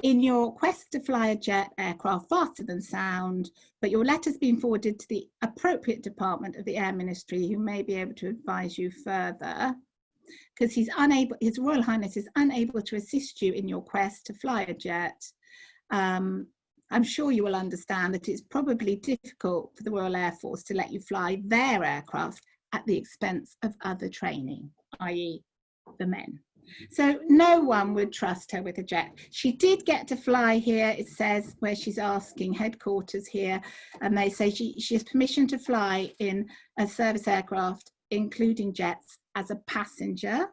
in your quest to fly a jet aircraft faster than sound, but your letter's been forwarded to the appropriate department of the Air Ministry, who may be able to advise you further, because His Royal Highness is unable to assist you in your quest to fly a jet. I'm sure you will understand that it's probably difficult for the Royal Air Force to let you fly their aircraft at the expense of other training, i.e. the men. So no one would trust her with a jet. She did get to fly here, it says, where she's asking headquarters here, and they say she has permission to fly in a service aircraft, including jets, as a passenger.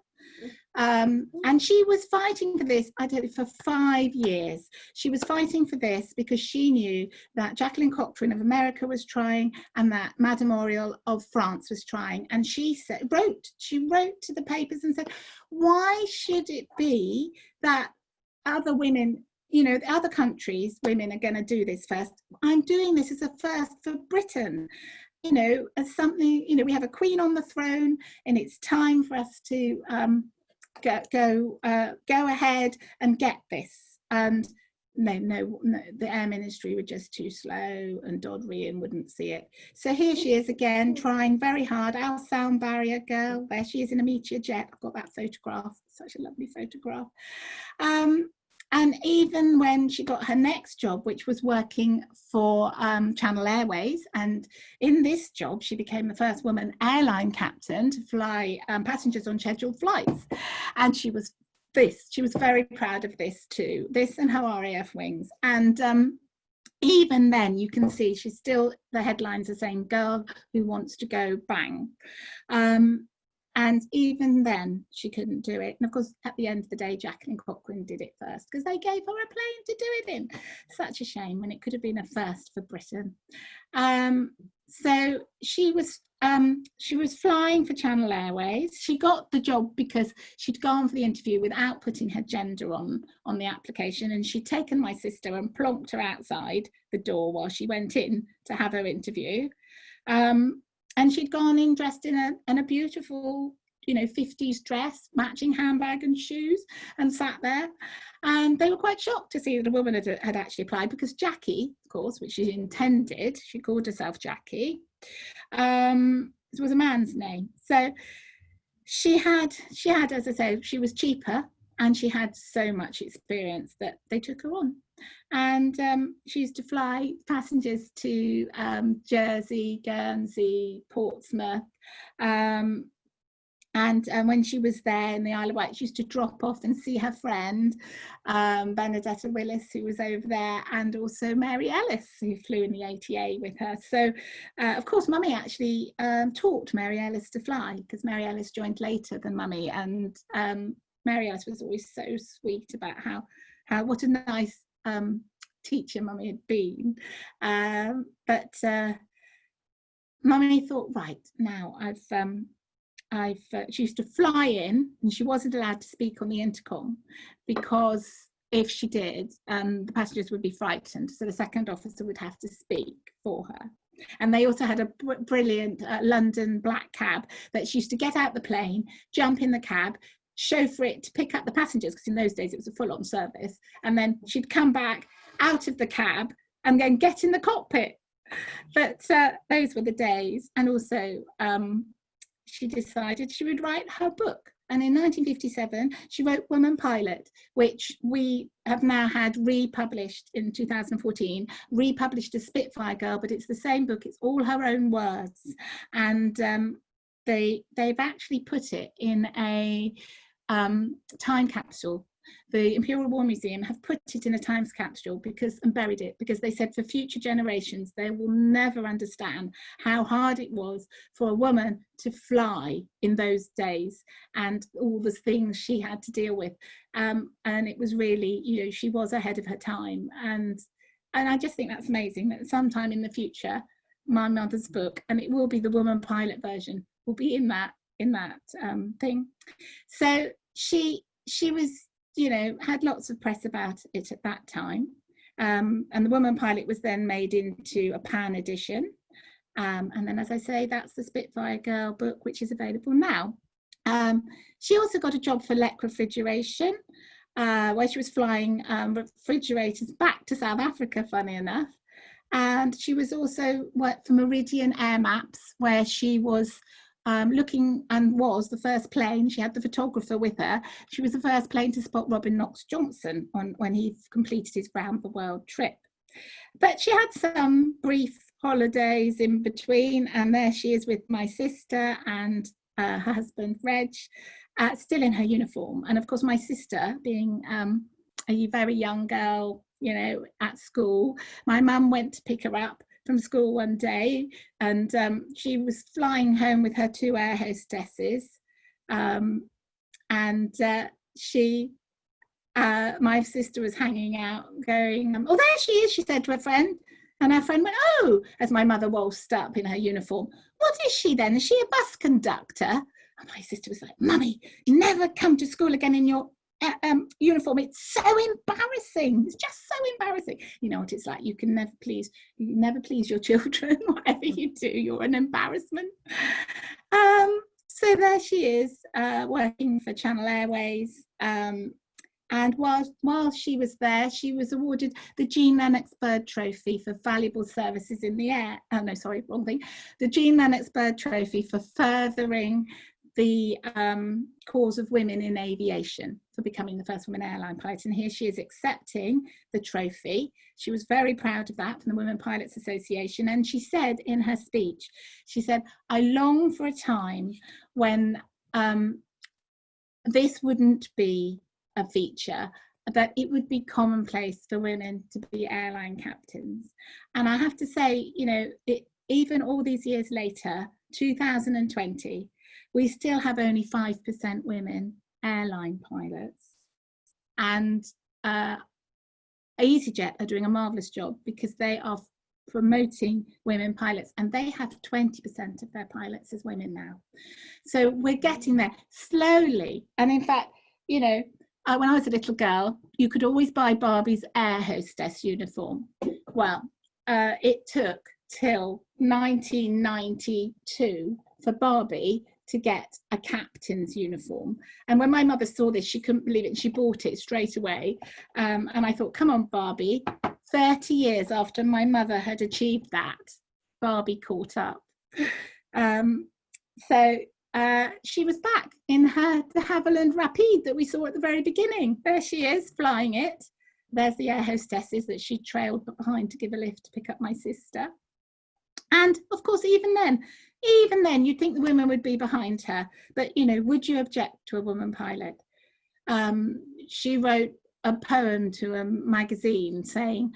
And she was fighting for this, I don't know, for 5 years. She was fighting for this because she knew that Jacqueline Cochrane of America was trying and that Madame Oriol of France was trying. And she wrote to the papers and said, why should it be that other women, you know, the other countries, women are going to do this first? I'm doing this as a first for Britain. You know, as something, you know, we have a queen on the throne, and it's time for us to go ahead and get this. And no, the Air Ministry were just too slow, and Dodrian wouldn't see it. So here she is again, trying very hard. Our sound barrier girl, there she is in a Meteor jet. I've got that photograph, such a lovely photograph. And even when she got her next job, which was working for Channel Airways, and in this job, she became the first woman airline captain to fly passengers on scheduled flights. And she was very proud of this too, this and her RAF wings. And even then, you can see she's still, the headlines are saying, girl who wants to go bang. And even then, she couldn't do it. And of course, at the end of the day, Jacqueline Cochrane did it first because they gave her a plane to do it in. Such a shame when it could have been a first for Britain. So she was flying for Channel Airways. She got the job because she'd gone for the interview without putting her gender on the application, and she'd taken my sister and plonked her outside the door while she went in to have her interview. And she'd gone in dressed in a beautiful, you know, 50s dress, matching handbag and shoes, and sat there. And they were quite shocked to see that a woman had actually applied, because Jackie, of course, which she intended, she called herself Jackie, it was a man's name. So she had, as I said, she was cheaper, and she had so much experience that they took her on. And she used to fly passengers to Jersey, Guernsey, Portsmouth. And when she was there in the Isle of Wight, she used to drop off and see her friend, Benedetta Willis, who was over there, and also Mary Ellis, who flew in the ATA with her. So, of course, Mummy actually taught Mary Ellis to fly, because Mary Ellis joined later than Mummy. And Mary Ellis was always so sweet about how what a nice teacher Mummy had been. But Mummy thought, right, now she used to fly in, and she wasn't allowed to speak on the intercom, because if she did, the passengers would be frightened. So the second officer would have to speak for her. And they also had a brilliant London black cab that she used to get out the plane, jump in the cab, chauffeur it to pick up the passengers, because in those days it was a full-on service, and then she'd come back out of the cab and then get in the cockpit. But those were the days. And also she decided she would write her book, and in 1957 she wrote Woman Pilot, which we have now had republished in 2014, republished as Spitfire Girl, but it's the same book, it's all her own words. And they've actually put it in a time capsule. The Imperial War Museum have put it in a time capsule and buried it, because they said for future generations they will never understand how hard it was for a woman to fly in those days, and all the things she had to deal with. And it was really, you know, she was ahead of her time. And I just think that's amazing that sometime in the future, my mother's book, and it will be the Woman Pilot version, will be in that thing. So she was, you know, had lots of press about it at that time. And the Woman Pilot was then made into a Pan edition. And then, as I say, that's the Spitfire Girl book, which is available now. She also got a job for Lek Refrigeration, where she was flying refrigerators back to South Africa, funny enough. And she was also worked for Meridian Air Maps, where she was looking, and was the first plane. She had the photographer with her. She was the first plane to spot Robin Knox Johnson when he completed his round the world trip. But she had some brief holidays in between, and there she is with my sister and her husband Reg, still in her uniform. And of course, my sister, being a very young girl, you know, at school, my mum went to pick her up from school one day, and she was flying home with her 2 air hostesses, and my sister was hanging out going, oh, there she is, she said to her friend. And her friend went, oh, as my mother waltzed up in her uniform. What is she then? Is she a bus conductor? And my sister was like, Mummy, never come to school again in your uniform. It's so embarrassing. It's just so embarrassing. You know what it's like. You never please your children. Whatever you do, you're an embarrassment. So there she is, working for Channel Airways. And while she was there, she was awarded the Jean Lennox Bird Trophy for valuable services in the air. Oh, no, sorry, wrong thing. The Jean Lennox Bird Trophy for furthering the cause of women in aviation, for becoming the first woman airline pilot. And here she is accepting the trophy. She was very proud of that from the Women Pilots Association. And she said in her speech, she said, I long for a time when this wouldn't be a feature, that it would be commonplace for women to be airline captains. And I have to say, you know, even all these years later, 2020, we still have only 5% women airline pilots. And EasyJet are doing a marvellous job, because they are promoting women pilots, and they have 20% of their pilots as women now. So we're getting there slowly. And in fact, you know, when I was a little girl, you could always buy Barbie's air hostess uniform. Well, it took till 1992 for Barbie to get a captain's uniform. And when my mother saw this, she couldn't believe it, and she bought it straight away. And I thought, come on, Barbie. 30 years after my mother had achieved that, Barbie caught up. She was back in the Havilland Rapide that we saw at the very beginning. There she is, flying it. There's the air hostesses that she trailed behind to give a lift to pick up my sister. And of course, even then, you'd think the women would be behind her. But, you know, would you object to a woman pilot? She wrote a poem to a magazine saying,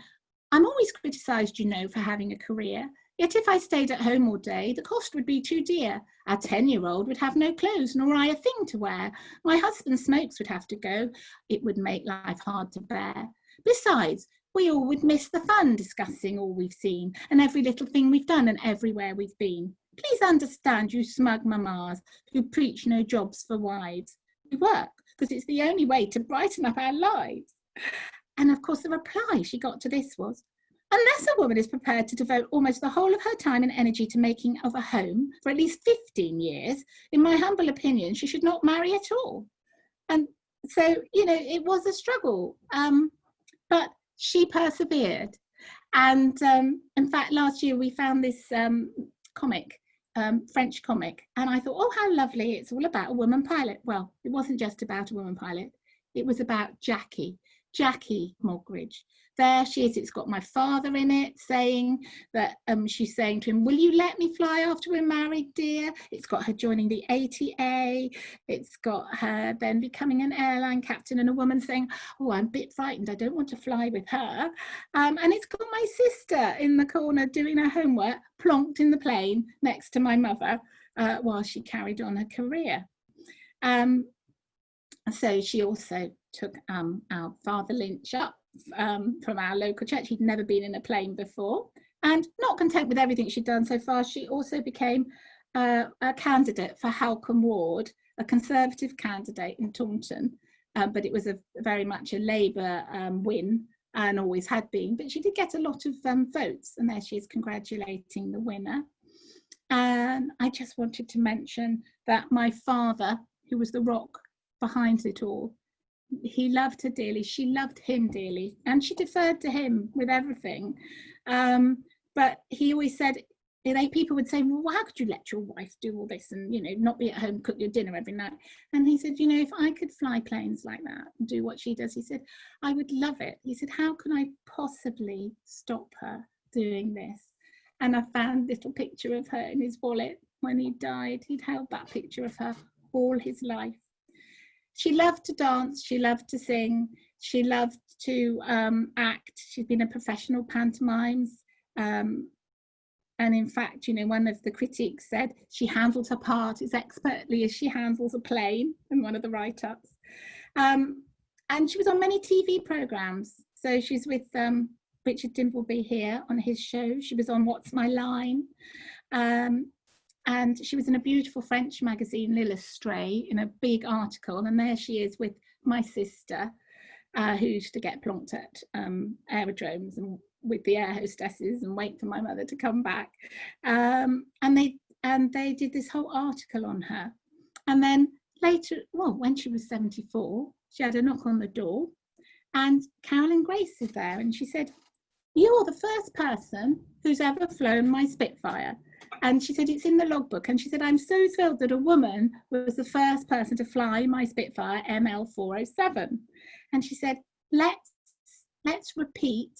I'm always criticised, you know, for having a career. Yet if I stayed at home all day, the cost would be too dear. Our 10-year-old would have no clothes, nor I a thing to wear. My husband's smokes would have to go. It would make life hard to bear. Besides, we all would miss the fun discussing all we've seen, and every little thing we've done and everywhere we've been. Please understand, you smug mammas who preach no jobs for wives. We work because it's the only way to brighten up our lives. And of course, the reply she got to this was, unless a woman is prepared to devote almost the whole of her time and energy to making of a home for at least 15 years, in my humble opinion, she should not marry at all. And so, you know, it was a struggle, but she persevered. And in fact, last year we found this comic, French comic, and I thought, oh, how lovely, it's all about a woman pilot. Well, it wasn't just about a woman pilot, it was about Jackie Moggridge. There she is, it's got my father in it saying that, she's saying to him, will you let me fly after we're married, dear? It's got her joining the ATA, it's got her then becoming an airline captain, and a woman saying, oh, I'm a bit frightened, I don't want to fly with her. And it's got my sister in the corner doing her homework, plonked in the plane next to my mother, while she carried on her career. So she also took our Father Lynch up from our local church. He'd never been in a plane before, and not content with everything she'd done so far, she also became a candidate for Halcombe Ward, a Conservative candidate in Taunton, but it was very much a Labour win, and always had been, but she did get a lot of votes, and there she is congratulating the winner. And I just wanted to mention that my father, who was the rock behind it all, he loved her dearly, she loved him dearly, and she deferred to him with everything. But he always said, people would say, well, how could you let your wife do all this and, you know, not be at home, cook your dinner every night? And he said, you know, if I could fly planes like that and do what she does, he said, I would love it. He said, how can I possibly stop her doing this? And I found a little picture of her in his wallet when he died. He'd held that picture of her all his life. She loved to dance, she loved to sing, she loved to act. She'd been a professional pantomimes. And in fact, you know, one of the critics said she handled her part as expertly as she handles a plane, in one of the write-ups. And she was on many TV programmes. So she's with Richard Dimbleby here on his show. She was on What's My Line? And she was in a beautiful French magazine, L'Illustré, in a big article. And there she is with my sister, who used to get plonked at aerodromes and with the air hostesses and wait for my mother to come back. And they did this whole article on her. And then later, well, when she was 74, she had a knock on the door, and Carolyn Grace is there, and she said, "You're the first person who's ever flown my Spitfire." And she said, it's in the logbook. And she said, I'm so thrilled that a woman was the first person to fly my Spitfire ML407. And she said, let's repeat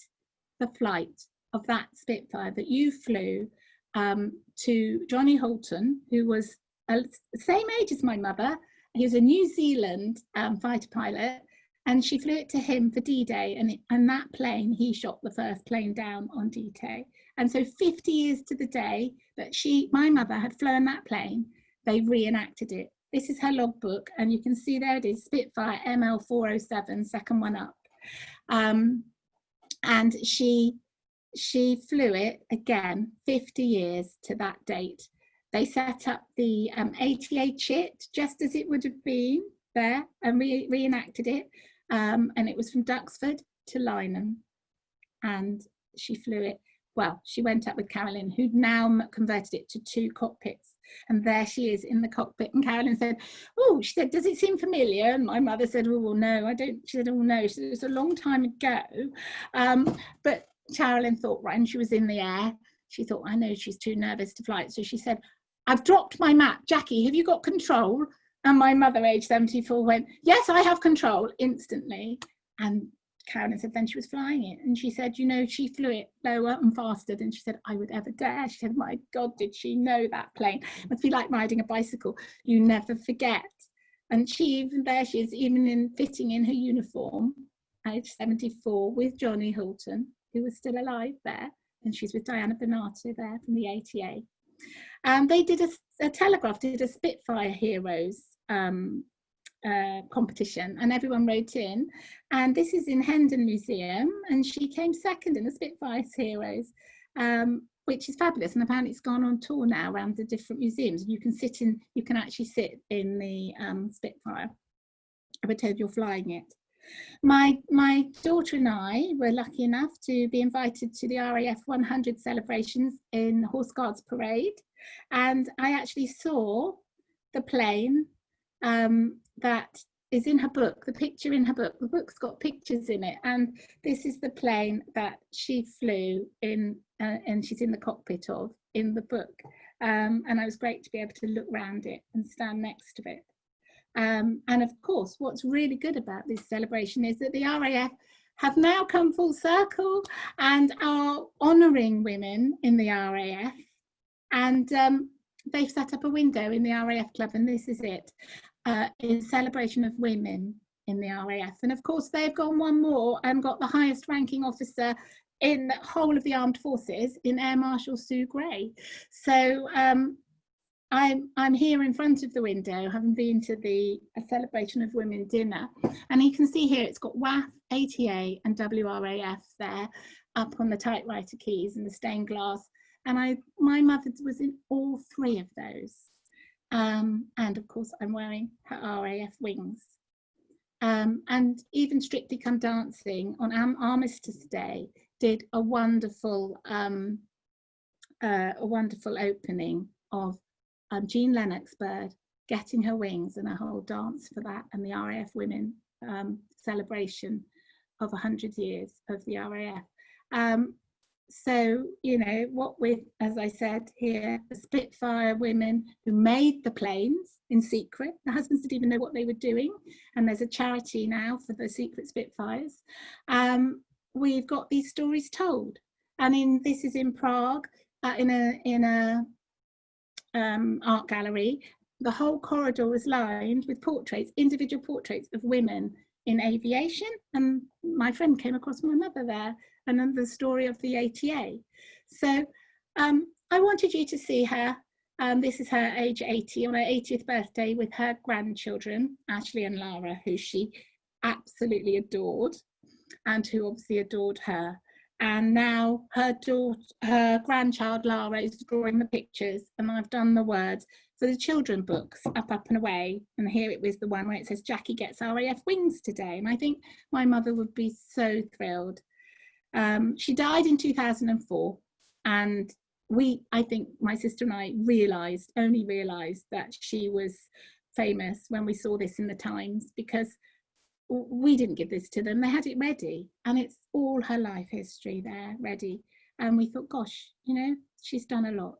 the flight of that Spitfire that you flew to Johnny Holton, who was the same age as my mother. He was a New Zealand fighter pilot, and she flew it to him for D-Day, and that plane, he shot the first plane down on D-Day. And so 50 years to the day that my mother had flown that plane, they reenacted it. This is her logbook, and you can see there it is, Spitfire ML407, second one up. And she flew it again 50 years to that date. They set up the ATA chit just as it would have been there, and reenacted it. And it was from Duxford to Lynham, and she flew it. Well, she went up with Carolyn, who'd now converted it to 2 cockpits. And there she is in the cockpit. And Carolyn said, oh, she said, does it seem familiar? And my mother said, oh, well, no, I don't. She said, oh, no. She said, it was a long time ago. But Carolyn thought, right, and she was in the air. She thought, I know she's too nervous to fly it. So she said, I've dropped my map. Jackie, have you got control? And my mother, age 74, went, yes, I have control, instantly. And Carolyn said then she was flying it, and she said, you know, she flew it lower and faster than she said I would ever dare. She said, my God, did she know that plane? It must be like riding a bicycle. You never forget. And she is even fitting in her uniform, age 74, with Johnny Holton, who was still alive there, and she's with Diana Bonato there from the ATA. They did a Telegraph did a Spitfire Heroes competition, and everyone wrote in, and this is in Hendon Museum, and she came second in the Spitfire Heroes, which is fabulous. And apparently it's gone on tour now around the different museums. You can actually sit in the Spitfire. I would tell you're flying it. My daughter and I were lucky enough to be invited to the RAF 100 celebrations in Horse Guards Parade, and I actually saw the plane that is in her book, the picture in her book. The book's got pictures in it, and this is the plane that she flew in, and she's in the cockpit of in the book. And it was great to be able to look around it and stand next to it. And of course, what's really good about this celebration is that the RAF have now come full circle and are honouring women in the RAF. And they've set up a window in the RAF club, and this is it, in celebration of women in the RAF. And of course, they've gone one more and got the highest ranking officer in the whole of the armed forces in Air Marshal Sue Gray. So I'm here in front of the window, having been to a celebration of women dinner, and you can see here it's got WAF, ATA and WRAF there up on the typewriter keys and the stained glass. And my mother was in all 3 of those. And of course, I'm wearing her RAF wings. And even Strictly Come Dancing on Armistice Day did a wonderful opening of Jean Lennox Bird getting her wings and a whole dance for that, and the RAF women celebration of 100 years of the RAF. So, you know, what with, as I said here, the Spitfire women who made the planes in secret. The husbands didn't even know what they were doing. And there's a charity now for the secret Spitfires. We've got these stories told. And this is in Prague, in a art gallery. The whole corridor was lined with portraits, individual portraits of women in aviation. And my friend came across my mother there, and then the story of the ATA. So I wanted you to see her. This is her age 80, on her 80th birthday, with her grandchildren, Ashley and Lara, who she absolutely adored, and who obviously adored her. And now her grandchild Lara is drawing the pictures, and I've done the words for the children books, Up, Up and Away. And here it was the one where it says Jackie gets RAF wings today. And I think my mother would be so thrilled. She died in 2004, and I think my sister and I only realised that she was famous when we saw this in the Times, because we didn't give this to them. They had it ready, and it's all her life history there ready. And we thought, gosh, you know, she's done a lot.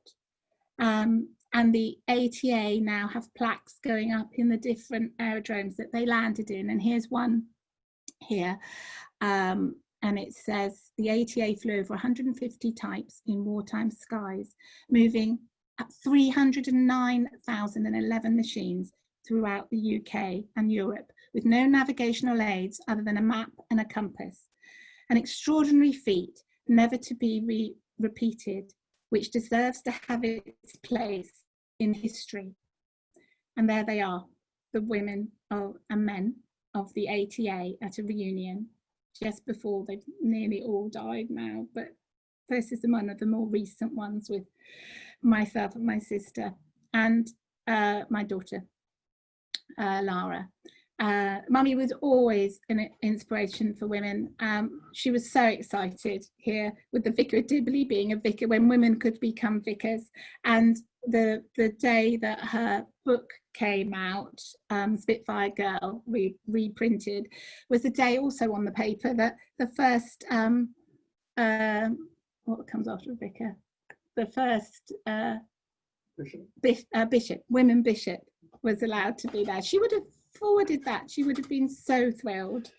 And the ATA now have plaques going up in the different aerodromes that they landed in. And here's one here. And it says the ATA flew over 150 types in wartime skies, moving at 309,011 machines throughout the UK and Europe, with no navigational aids other than a map and a compass. An extraordinary feat, never to be repeated, which deserves to have its place in history. And there they are, the women and men of the ATA at a reunion, just before they've nearly all died now. But this is one of the more recent ones, with myself and my sister and my daughter, Lara. Mummy was always an inspiration for women. She was so excited here with the Vicar of Dibley being a vicar, when women could become vicars. And the day that her book came out, Spitfire Girl, reprinted, was the day also on the paper that the first, what comes after a vicar? The first bishop, women bishop, was allowed to be there. She would have forwarded that. She would have been so thrilled.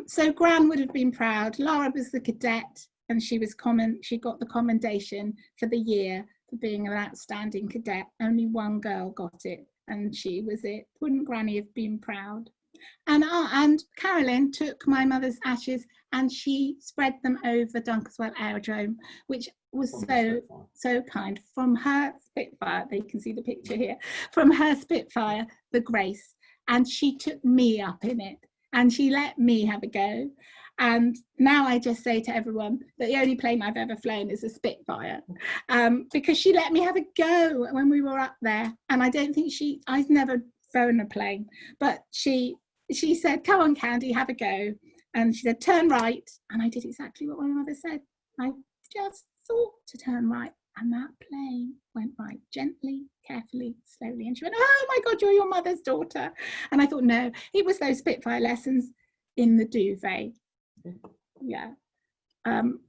So Gran would have been proud. Lara was the cadet, and she got the commendation for the year for being an outstanding cadet. Only one girl got it, and she was it. Wouldn't Granny have been proud? And Carolyn took my mother's ashes and she spread them over Dunkeswell Aerodrome, which was so kind. From her Spitfire, they can see the picture here, from her Spitfire, the Grace, and she took me up in it, and she let me have a go. And now I just say to everyone that the only plane I've ever flown is a Spitfire, because she let me have a go when we were up there. And I don't think I've never flown a plane, but she said, come on, Candy, have a go. And she said, turn right. And I did exactly what my mother said. I just thought to turn right, and that plane went right, gently, carefully, slowly. And she went, oh my God, you're your mother's daughter. And I thought, no, it was those Spitfire lessons in the duvet. Yeah.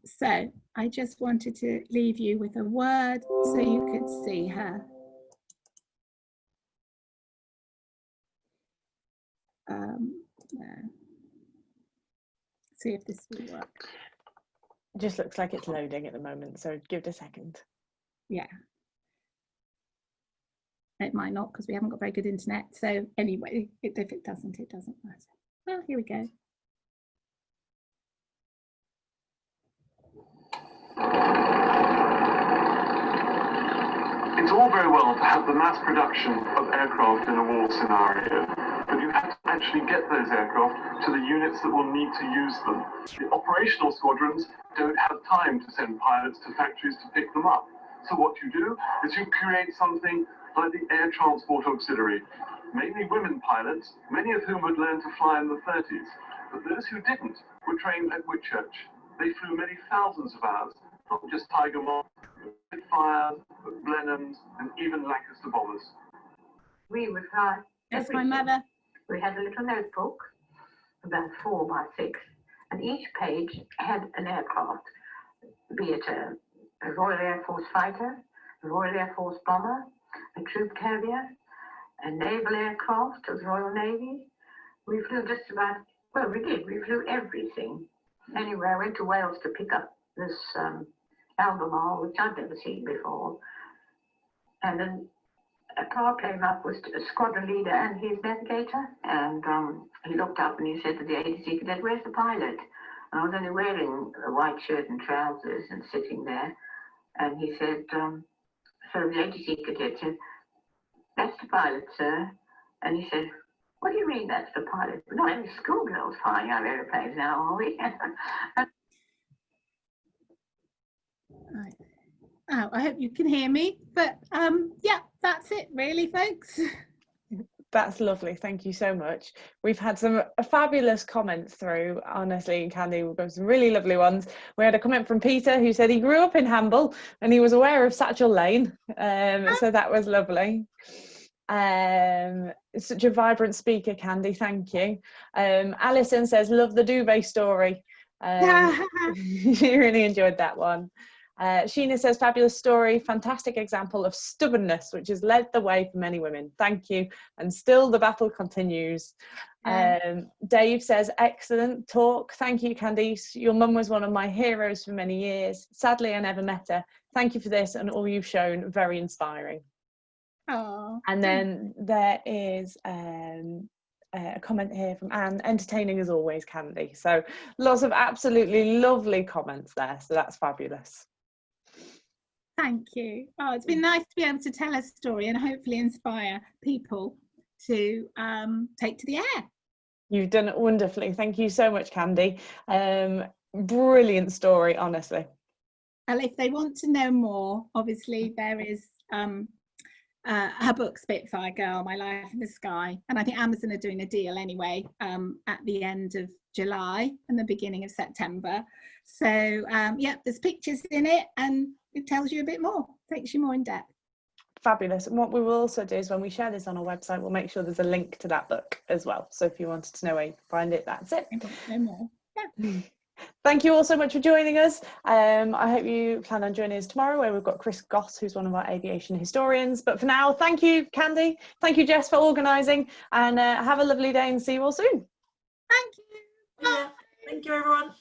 So I just wanted to leave you with a word so you could see her. See if this will work. It just looks like it's loading at the moment, so give it a second. Yeah. It might not, because we haven't got very good internet. So anyway, if it doesn't, it doesn't matter. Well, here we go. It's all very well to have the mass production of aircraft in a war scenario, but you have to actually get those aircraft to the units that will need to use them. The operational squadrons don't have time to send pilots to factories to pick them up. So what you do is you create something like the Air Transport Auxiliary. mainly women pilots, many of whom had learned to fly in the 30s. But those who didn't were trained at Whitchurch. They flew many thousands of hours, not just Tiger Moth, Spitfires, but Blenheims, and even Lancaster bombers. We would fly. That's my mother. We had a little notebook, about 4 by 6, and each page had an aircraft, be it a Royal Air Force fighter, a Royal Air Force bomber, a troop carrier, a naval aircraft of the Royal Navy. We flew just about, well, we did. We flew everything. Anyway, I went to Wales to pick up this Albemarle, which I'd never seen before. And then a car came up with a squadron leader and his navigator. And he looked up and he said to the ADC cadet, "Where's the pilot?" And I was only wearing a white shirt and trousers and sitting there. And he said, so the ADC cadet said, "That's the pilot, sir." And he said, "What do you mean that's the pilot? We're not any schoolgirls flying our aeroplanes now, are we?" Right. Oh, I hope you can hear me. But yeah, that's it really, folks. That's lovely. Thank you so much. We've had some fabulous comments through, honestly, Candy. We've got some really lovely ones. We had a comment from Peter who said he grew up in Hamble and he was aware of Satchel Lane. So that was lovely. Such a vibrant speaker, Candy. Thank you. Alison says, "Love the duvet story." She really enjoyed that one. Sheena says, "Fabulous story, fantastic example of stubbornness, which has led the way for many women. Thank you. And still the battle continues." Dave says, "Excellent talk. Thank you, Candice. Your mum was one of my heroes for many years. Sadly, I never met her. Thank you for this and all you've shown. Very inspiring." Oh. And then there is a comment here from Anne, "Entertaining as always, Candy." So lots of absolutely lovely comments there. So that's fabulous. Thank you. Oh, it's been nice to be able to tell a story and hopefully inspire people to take to the air. You've done it wonderfully. Thank you so much, Candy. Brilliant story, honestly. And if they want to know more, obviously there is her book Spitfire Girl, My Life in the Sky, and I think Amazon are doing a deal anyway at the end of July and the beginning of September. So yeah, there's pictures in it and it tells you a bit more, takes you more in depth. Fabulous. And what we will also do is when we share this on our website, we'll make sure there's a link to that book as well. So if you wanted to know where you can find it, that's it. No more. Yeah. Thank you all so much for joining us. I hope you plan on joining us tomorrow, where we've got Chris Goss, who's one of our aviation historians. But for now, thank you, Candy. Thank you, Jess, for organising, and have a lovely day and see you all soon. Thank you. Bye. Yeah. Thank you, everyone.